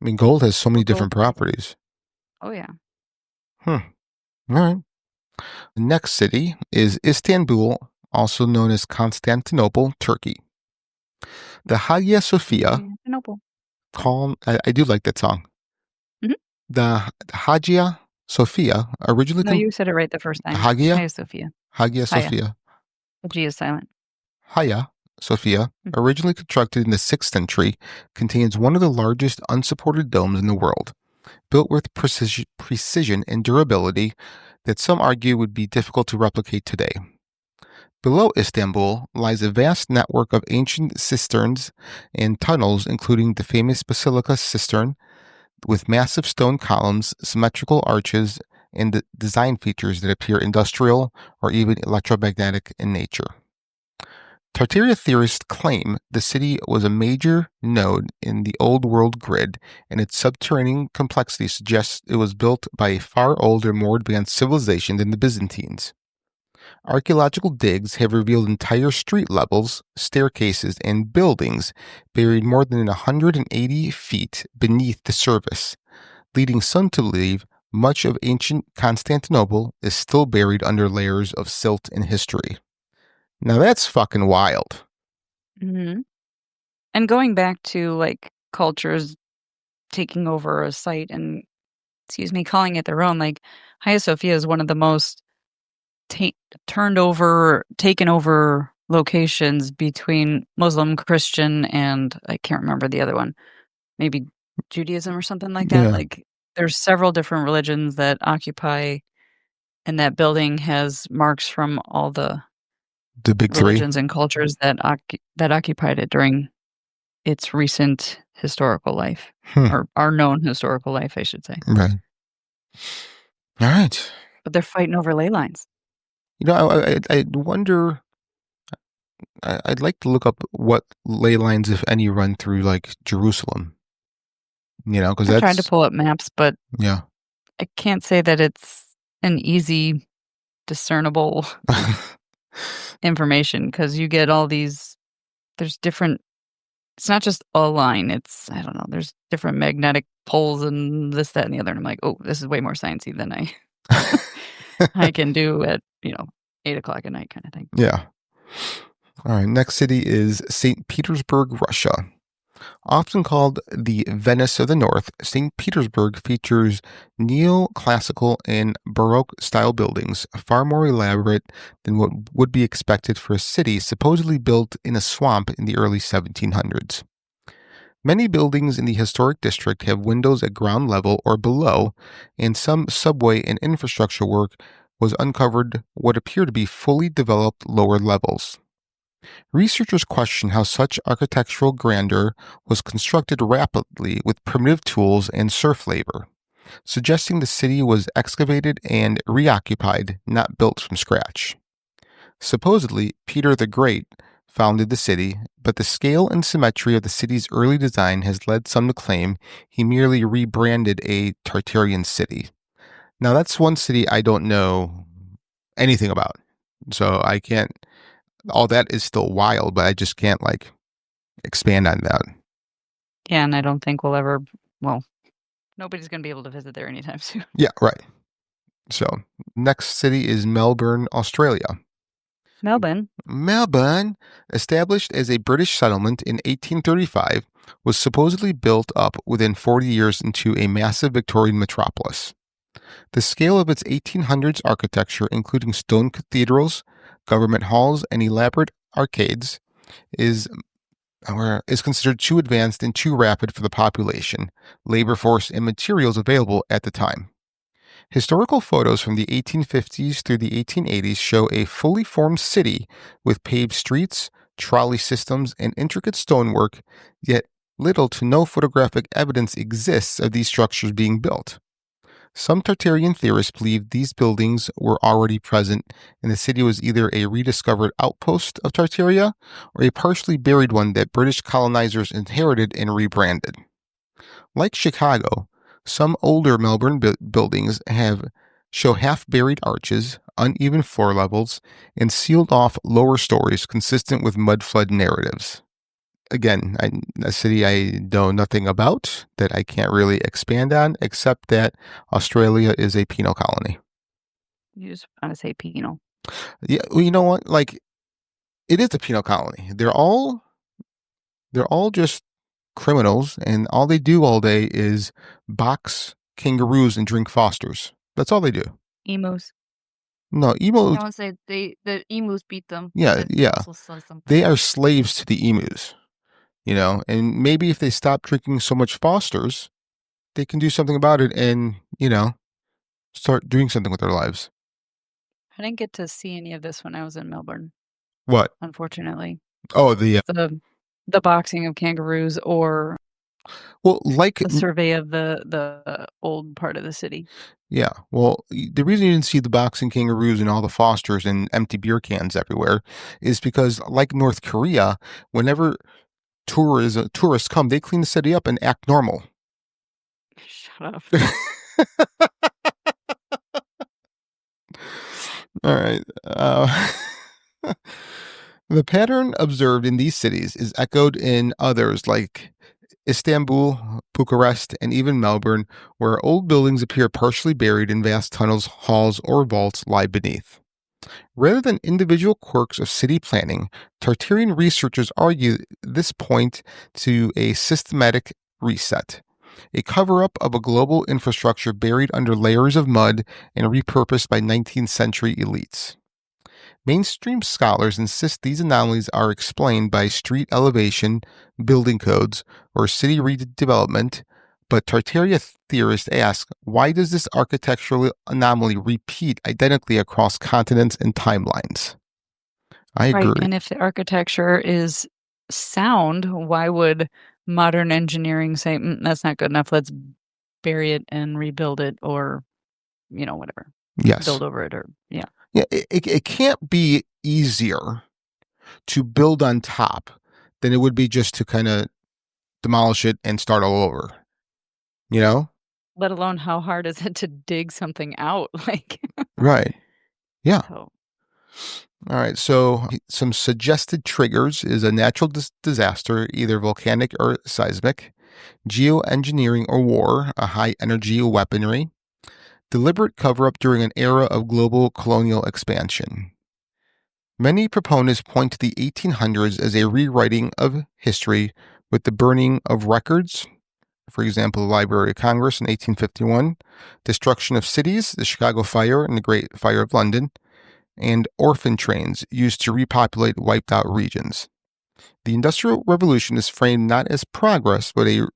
I mean, gold has so many
Well, gold
different properties.
Oh yeah.
All right. The next city is Istanbul, also known as Constantinople, Turkey. The Hagia Sophia,
Noble.
I do like that song.
Mhm.
The Hagia Sophia, originally
No, you said it right the first time.
Hagia
Hiya, Sophia.
Hagia
Hiya.
Sophia.
The G is silent.
Hagia Sophia,
Mhm.
originally constructed in the 6th century, contains one of the largest unsupported domes in the world, built with precision and durability that some argue would be difficult to replicate today. Below Istanbul lies a vast network of ancient cisterns and tunnels, including the famous Basilica cistern, with massive stone columns, symmetrical arches, and design features that appear industrial or even electromagnetic in nature. Tartaria theorists claim the city was a major node in the Old World grid, and its subterranean complexity suggests it was built by a far older, more advanced civilization than the Byzantines. Archaeological digs have revealed entire street levels, staircases, and buildings buried more than 180 feet beneath the surface, leading some to believe much of ancient Constantinople is still buried under layers of silt and history. Now that's fucking wild.
Mm-hmm. And going back to like cultures taking over a site and, calling it their own, like Hagia Sophia is one of the most taken over locations between Muslim, Christian, and I can't remember the other one. Maybe Judaism or something like that.
Yeah.
Like there's several different religions that occupy, and that building has marks from all the
Big three.
religions and cultures that occupied it during its recent historical life, or our known historical life, I should say.
Right. All right.
But they're fighting over ley lines.
You know, I wonder. I'd like to look up what ley lines, if any, run through like Jerusalem. You know, because
I
that's
tried to pull up maps, but
yeah.
I can't say that it's an easy, discernible information because you get all these. There's different. It's not just a line. It's I don't know. There's different magnetic poles and this, that, and the other. And I'm like, oh, this is way more sciencey than I can do at 8:00 at night kind of thing.
Yeah. All right. Next city is St. Petersburg, Russia. Often called the Venice of the North, St. Petersburg features neoclassical and Baroque style buildings, far more elaborate than what would be expected for a city supposedly built in a swamp in the early 1700s. Many buildings in the historic district have windows at ground level or below, and some subway and infrastructure work was uncovered what appear to be fully developed lower levels. Researchers question how such architectural grandeur was constructed rapidly with primitive tools and serf labor, suggesting the city was excavated and reoccupied, not built from scratch. Supposedly, Peter the Great founded the city, but the scale and symmetry of the city's early design has led some to claim he merely rebranded a Tartarian city. Now, that's one city I don't know anything about, so I can't. All that is still wild, but I just can't expand on that.
Yeah, and I don't think we'll ever. Well, nobody's going to be able to visit there anytime soon.
Yeah, right. So, next city is Melbourne, Australia. Melbourne, established as a British settlement in 1835, was supposedly built up within 40 years into a massive Victorian metropolis. The scale of its 1800s architecture, including stone cathedrals, government halls, and elaborate arcades, is considered too advanced and too rapid for the population, labor force, and materials available at the time. Historical photos from the 1850s through the 1880s show a fully formed city with paved streets, trolley systems, and intricate stonework, yet little to no photographic evidence exists of these structures being built. Some Tartarian theorists believe these buildings were already present and the city was either a rediscovered outpost of Tartaria or a partially buried one that British colonizers inherited and rebranded. Like Chicago, some older Melbourne buildings show half-buried arches, uneven floor levels, and sealed-off lower stories consistent with mud flood narratives. Again, a city I know nothing about, that I can't really expand on, except that Australia is a penal colony.
You just want to say penal.
Yeah, well, you know what? Like, it is a penal colony. They're all just criminals, and all they do all day is box kangaroos and drink Fosters. That's all they do.
Emus.
No,
I want to say the emus beat them.
Yeah. They are slaves to the emus, and maybe if they stop drinking so much Fosters, they can do something about it and, start doing something with their lives.
I didn't get to see any of this when I was in Melbourne.
What?
Unfortunately.
Oh,
the boxing of kangaroos or
like
a survey of the old part of the city.
Yeah. Well, the reason you didn't see the boxing kangaroos and all the Fosters and empty beer cans everywhere is because, like North Korea, whenever tourists come, they clean the city up and act normal.
Shut up.
All right. The pattern observed in these cities is echoed in others like Istanbul, Bucharest, and even Melbourne, where old buildings appear partially buried in vast tunnels, halls, or vaults lie beneath. Rather than individual quirks of city planning, Tartarian researchers argue this point to a systematic reset, a cover-up of a global infrastructure buried under layers of mud and repurposed by 19th century elites. Mainstream scholars insist these anomalies are explained by street elevation, building codes, or city redevelopment, but Tartaria theorists ask, why does this architectural anomaly repeat identically across continents and timelines? I agree.
Right, and if the architecture is sound, why would modern engineering say, that's not good enough, let's bury it and rebuild it, or, whatever.
Yes.
Build over it, or, yeah.
Yeah, it can't be easier to build on top than it would be just to kind of demolish it and start all over.
Let alone how hard is it to dig something out?
Right. Yeah.
So.
All right. So some suggested triggers is a natural disaster, either volcanic or seismic, geoengineering or war, a high energy weaponry, deliberate cover-up during an era of global colonial expansion. Many proponents point to the 1800s as a rewriting of history with the burning of records, for example, the Library of Congress in 1851, destruction of cities, the Chicago Fire and the Great Fire of London, and orphan trains used to repopulate wiped-out regions. The Industrial Revolution is framed not as progress, but a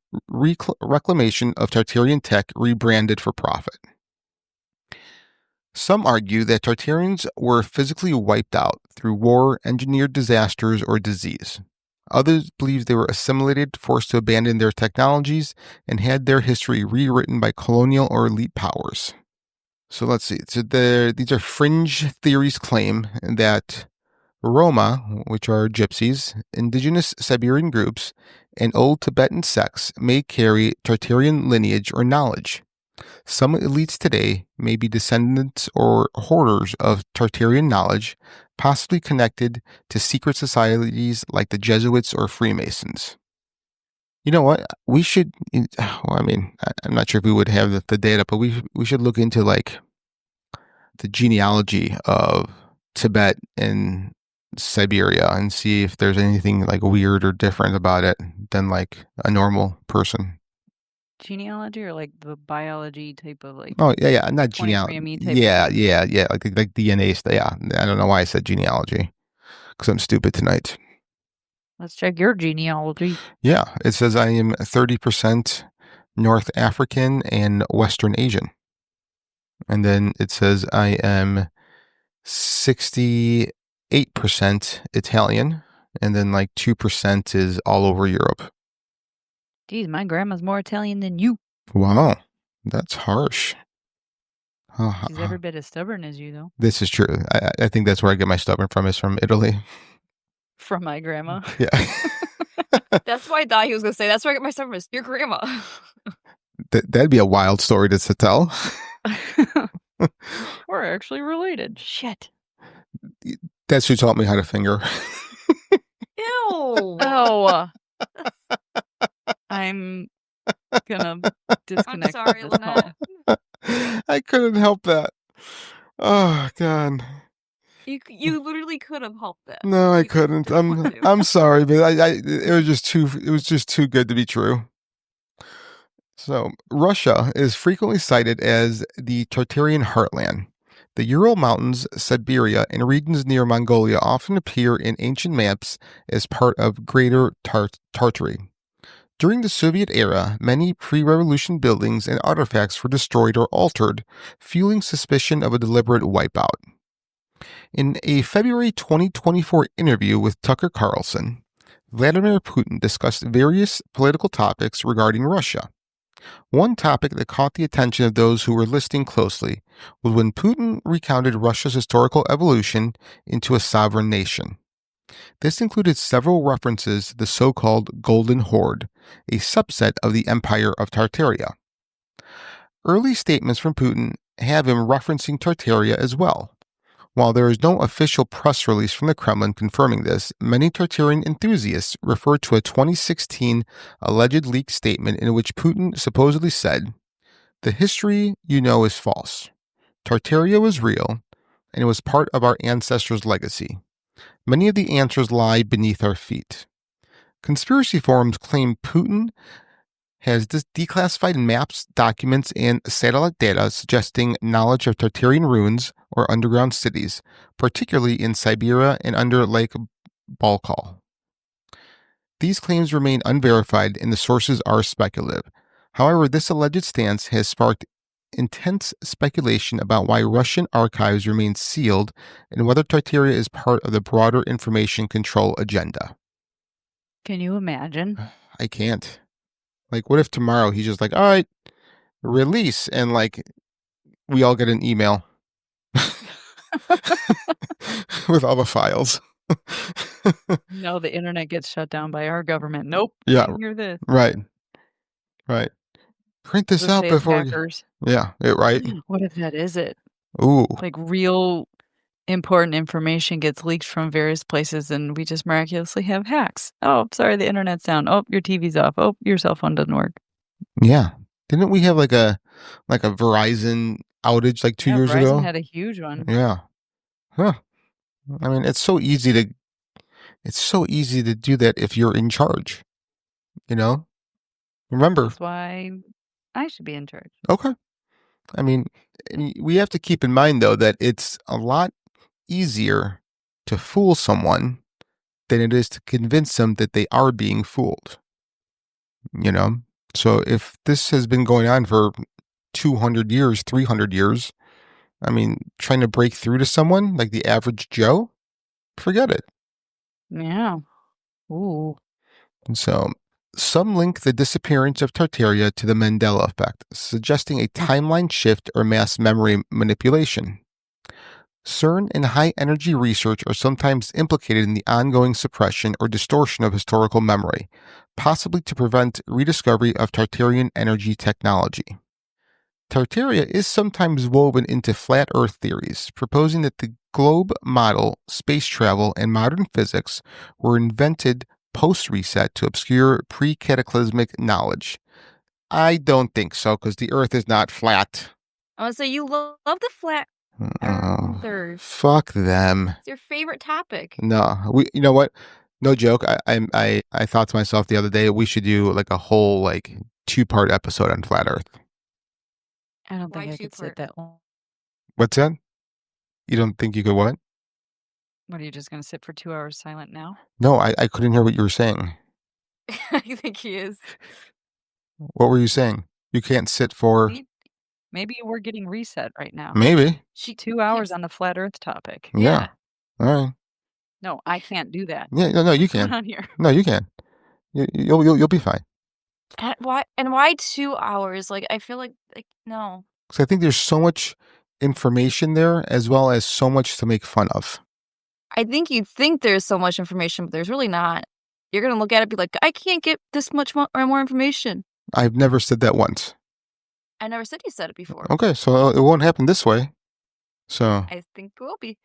reclamation of Tartarian tech rebranded for profit. Some argue that Tartarians were physically wiped out through war, engineered disasters, or disease. Others believe they were assimilated, forced to abandon their technologies, and had their history rewritten by colonial or elite powers. So let's see. So these are fringe theories claim that Roma, which are gypsies, indigenous Siberian groups, and old Tibetan sects may carry Tartarian lineage or knowledge. Some elites today may be descendants or hoarders of Tartarian knowledge, possibly connected to secret societies like the Jesuits or Freemasons. You know what? We should, I'm not sure if we would have the data, but we should look into the genealogy of Tibet and Siberia and see if there's anything like weird or different about it than like a normal person.
Genealogy or like the biology type of like
Oh yeah, not genealogy.
23andMe type
Yeah,
of
yeah, like DNA stuff. Yeah, I don't know why I said genealogy because I'm stupid tonight.
Let's check your genealogy.
Yeah, it says I am 30% North African and Western Asian, and then it says I am 68% Italian, and then like 2% is all over Europe.
Geez, my grandma's more Italian than you.
Wow, that's harsh.
She's every bit as stubborn as you, though.
This is true. I think that's where I get my stubborn from, is from Italy.
From my grandma.
Yeah.
That's why I thought he was going to say, that's where I get my stuff from, your grandma.
That'd be a wild story to tell.
We're actually related. Shit.
That's who taught me how to finger.
Ew.
Oh. I'm gonna disconnect.
I'm sorry,
from this
Lynette.
call.
I couldn't help that. Oh God.
You literally could have helped that.
No, I
You just
couldn't.
didn't want to.
I'm sorry, but it was just too good to be true. So, Russia is frequently cited as the Tartarian heartland. The Ural Mountains, Siberia, and regions near Mongolia often appear in ancient maps as part of Greater Tartary. During the Soviet era, many pre-revolution buildings and artifacts were destroyed or altered, fueling suspicion of a deliberate wipeout. In a February 2024 interview with Tucker Carlson, Vladimir Putin discussed various political topics regarding Russia. One topic that caught the attention of those who were listening closely was when Putin recounted Russia's historical evolution into a sovereign nation. This included several references to the so-called Golden Horde, a subset of the Empire of Tartaria. Early statements from Putin have him referencing Tartaria as well. While there is no official press release from the Kremlin confirming this, many Tartarian enthusiasts refer to a 2016 alleged leaked statement in which Putin supposedly said, "The history you know is false. Tartaria was real, and it was part of our ancestors' legacy. Many of the answers lie beneath our feet." Conspiracy forums claim Putin has declassified maps, documents, and satellite data suggesting knowledge of Tartarian ruins or underground cities, particularly in Siberia and under Lake Baikal. These claims remain unverified and the sources are speculative. However, this alleged stance has sparked intense speculation about why Russian archives remain sealed and whether Tartaria is part of the broader information control agenda.
Can you imagine?
I can't. Like, what if tomorrow he's just like, all right, release, and like, we all get an email with all the files.
No, the internet gets shut down by our government. Nope.
Yeah.
Can't hear this.
Right. Print this
Does it
out
say it's
before.
hackers?
Yeah, right.
What if that is it?
Ooh.
Like real important information gets leaked from various places and we just miraculously have hacks. Oh, sorry, the internet's down. Oh, your TV's off. Oh, your cell phone doesn't work.
Yeah. Didn't we have like a Verizon outage like 2 years
Verizon
ago?
had a huge one.
Yeah. Huh. I mean, it's so easy to do that if you're in charge. You know? Remember.
That's why I should be in charge.
Okay. I mean, we have to keep in mind though that it's a lot easier to fool someone than it is to convince them that they are being fooled. You know? So if this has been going on for 200 years, 300 years, I mean, trying to break through to someone like the average Joe, forget it.
Yeah. Ooh.
And so some link the disappearance of Tartaria to the Mandela effect, suggesting a timeline shift or mass memory manipulation. CERN and high-energy research are sometimes implicated in the ongoing suppression or distortion of historical memory, possibly to prevent rediscovery of Tartarian energy technology. Tartaria is sometimes woven into flat Earth theories, proposing that the globe model, space travel, and modern physics were invented post-reset to obscure pre-cataclysmic knowledge. I don't think so, because the Earth is not flat.
I would say you love the flat. Gunther.
Fuck them.
It's your favorite topic.
No, you know what? No joke. I thought to myself the other day we should do like a whole like 2-part episode on flat Earth.
I don't
Why
think I could
two-part?
sit that long.
What's that? You don't think you could what?
What, are you just going to sit for 2 hours silent now?
No, I couldn't hear what you were saying.
I think he is.
What were you saying? You can't sit for
Maybe we're getting reset right now.
maybe.
2 hours on the flat Earth topic.
Yeah. All right.
No, I can't do that.
Yeah. No, you
What's
can.
going on here?
No, you can. You'll be fine.
Why 2 hours? Like, I feel like no.
Because I think there's so much information there, as well as so much to make fun of.
I think you think there's so much information, but there's really not. You're gonna look at it and be like, I can't get this much more information.
I've never said that once.
I never said you said it before.
Okay, so it won't happen this way. So
I think it will be.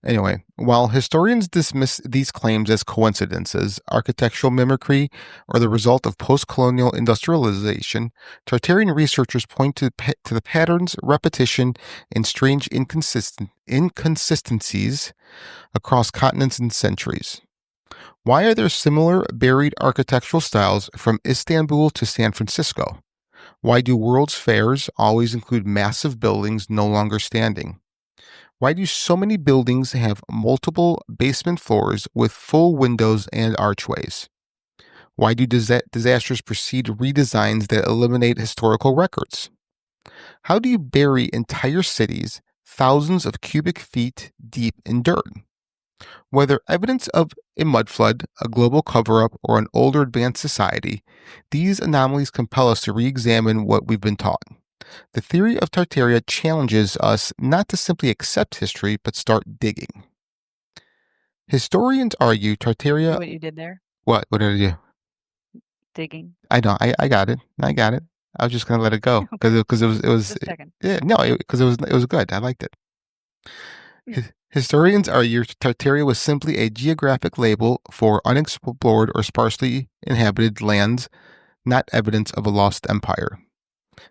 anyway, while historians dismiss these claims as coincidences, architectural mimicry, or the result of post-colonial industrialization, Tartarian researchers point to the patterns, repetition, and strange inconsistencies across continents and centuries. Why are there similar buried architectural styles from Istanbul to San Francisco? Why do World's Fairs always include massive buildings no longer standing? Why do so many buildings have multiple basement floors with full windows and archways? Why do disasters precede redesigns that eliminate historical records? How do you bury entire cities thousands of cubic feet deep in dirt? Whether evidence of a mudflood, a global cover-up, or an older advanced society, these anomalies compel us to re-examine what we've been taught. The theory of Tartaria challenges us not to simply accept history, but start digging. Historians argue Tartaria...
What you did there?
What? What did I do?
Digging.
I know. I got it. I got it. I was just going to let it go because it was
Just checking.
yeah, no, because it was good. I liked it. Historians argue Tartaria was simply a geographic label for unexplored or sparsely inhabited lands, not evidence of a lost empire.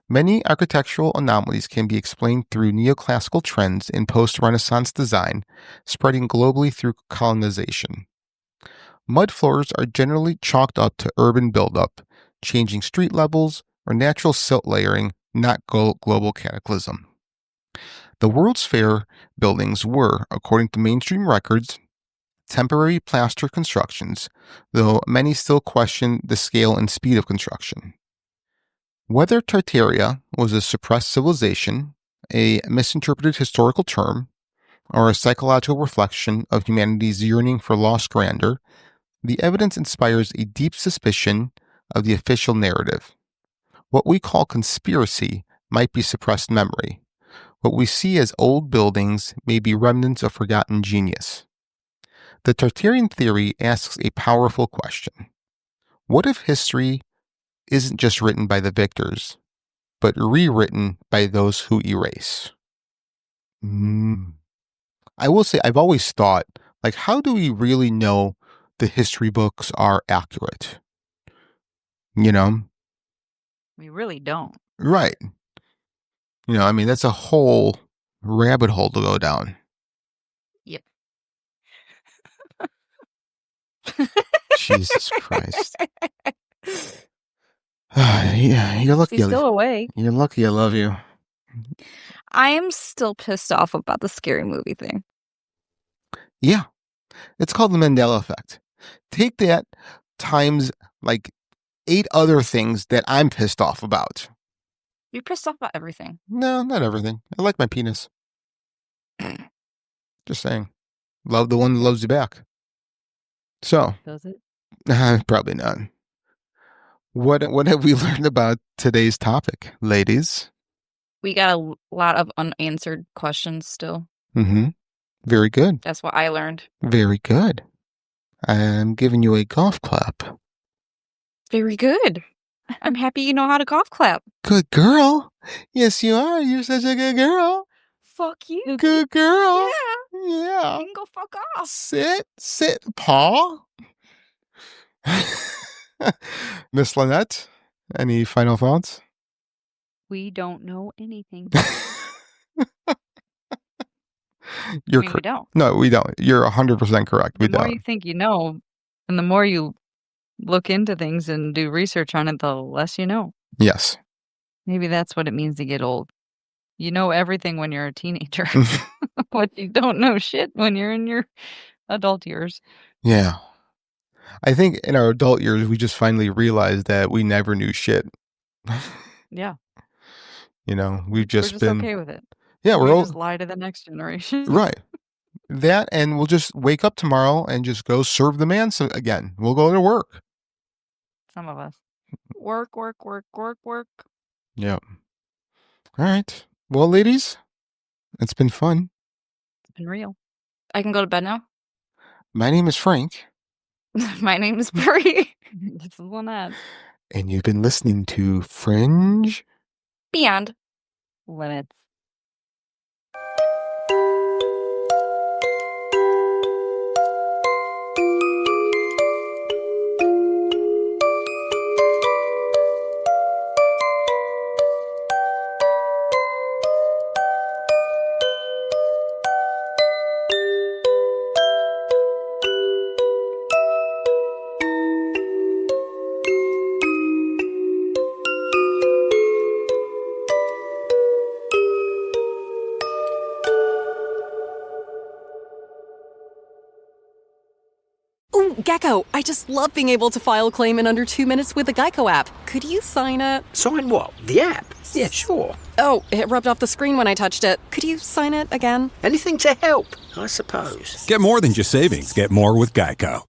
Many architectural anomalies can be explained through neoclassical trends in post-Renaissance design, spreading globally through colonization. Mud floors are generally chalked up to urban buildup, changing street levels, or natural silt layering, not global cataclysm. The World's Fair buildings were, according to mainstream records, temporary plaster constructions, though many still question the scale and speed of construction. Whether Tartaria was a suppressed civilization, a misinterpreted historical term, or a psychological reflection of humanity's yearning for lost grandeur, the evidence inspires a deep suspicion of the official narrative. What we call conspiracy might be suppressed memory. What we see as old buildings may be remnants of forgotten genius. The Tartarian theory asks a powerful question. What if history isn't just written by the victors, but rewritten by those who erase? I will say, I've always thought, like, how do we really know the history books are accurate? You know?
We really don't.
Right. You know, I mean, that's a whole rabbit hole to go down.
Yep.
Jesus Christ. Yeah, you're lucky.
He's still awake.
You're lucky I love you.
I am still pissed off about the scary movie thing.
Yeah. It's called the Mandela effect. Take that times like 8 other things that I'm pissed off about.
You're pissed off about everything.
No, not everything. I like my penis. Just saying. Love the one that loves you back. So.
Does it?
Probably not. What have we learned about today's topic, ladies?
We got a lot of unanswered questions still.
Mm-hmm. Very good.
That's what I learned.
Very good. I'm giving you a golf clap.
Very good. I'm happy you know how to golf clap.
Good girl. Yes, you are. You're such a good girl.
Fuck you.
Good girl.
Yeah.
Yeah.
You can go fuck off.
Sit, Paul. Miss Lynette, any final thoughts?
We don't know anything.
You're
I mean, we
correct.
don't.
No, we don't. You're 100% correct. We
The more
don't.
you think you know, and the more you look into things and do research on it, the less you know.
Yes.
Maybe that's what it means to get old. You know everything when you're a teenager, but you don't know shit when you're in your adult years.
Yeah. I think in our adult years, we just finally realized that we never knew shit.
Yeah.
We've
We're
just
just
been.
okay with it.
Yeah,
We
we're
just lie to the next generation.
right. That, and we'll just wake up tomorrow and just go serve the man again. We'll go to work.
Some of us.
Work, work, work, work, work.
Yep. All right. Well, ladies, it's been fun.
It's been real.
I can go to bed now.
My name is Frank,
My name is Brie.
This is Lynette.
and you've been listening to Fringe
Beyond
Limits.
Ooh, Gecko, I just love being able to file a claim in under 2 minutes with the Geico app. Could you sign it?
Sign what? The app? Yeah, sure.
Oh, it rubbed off the screen when I touched it. Could you sign it again?
Anything to help, I suppose.
Get more than just savings. Get more with Geico.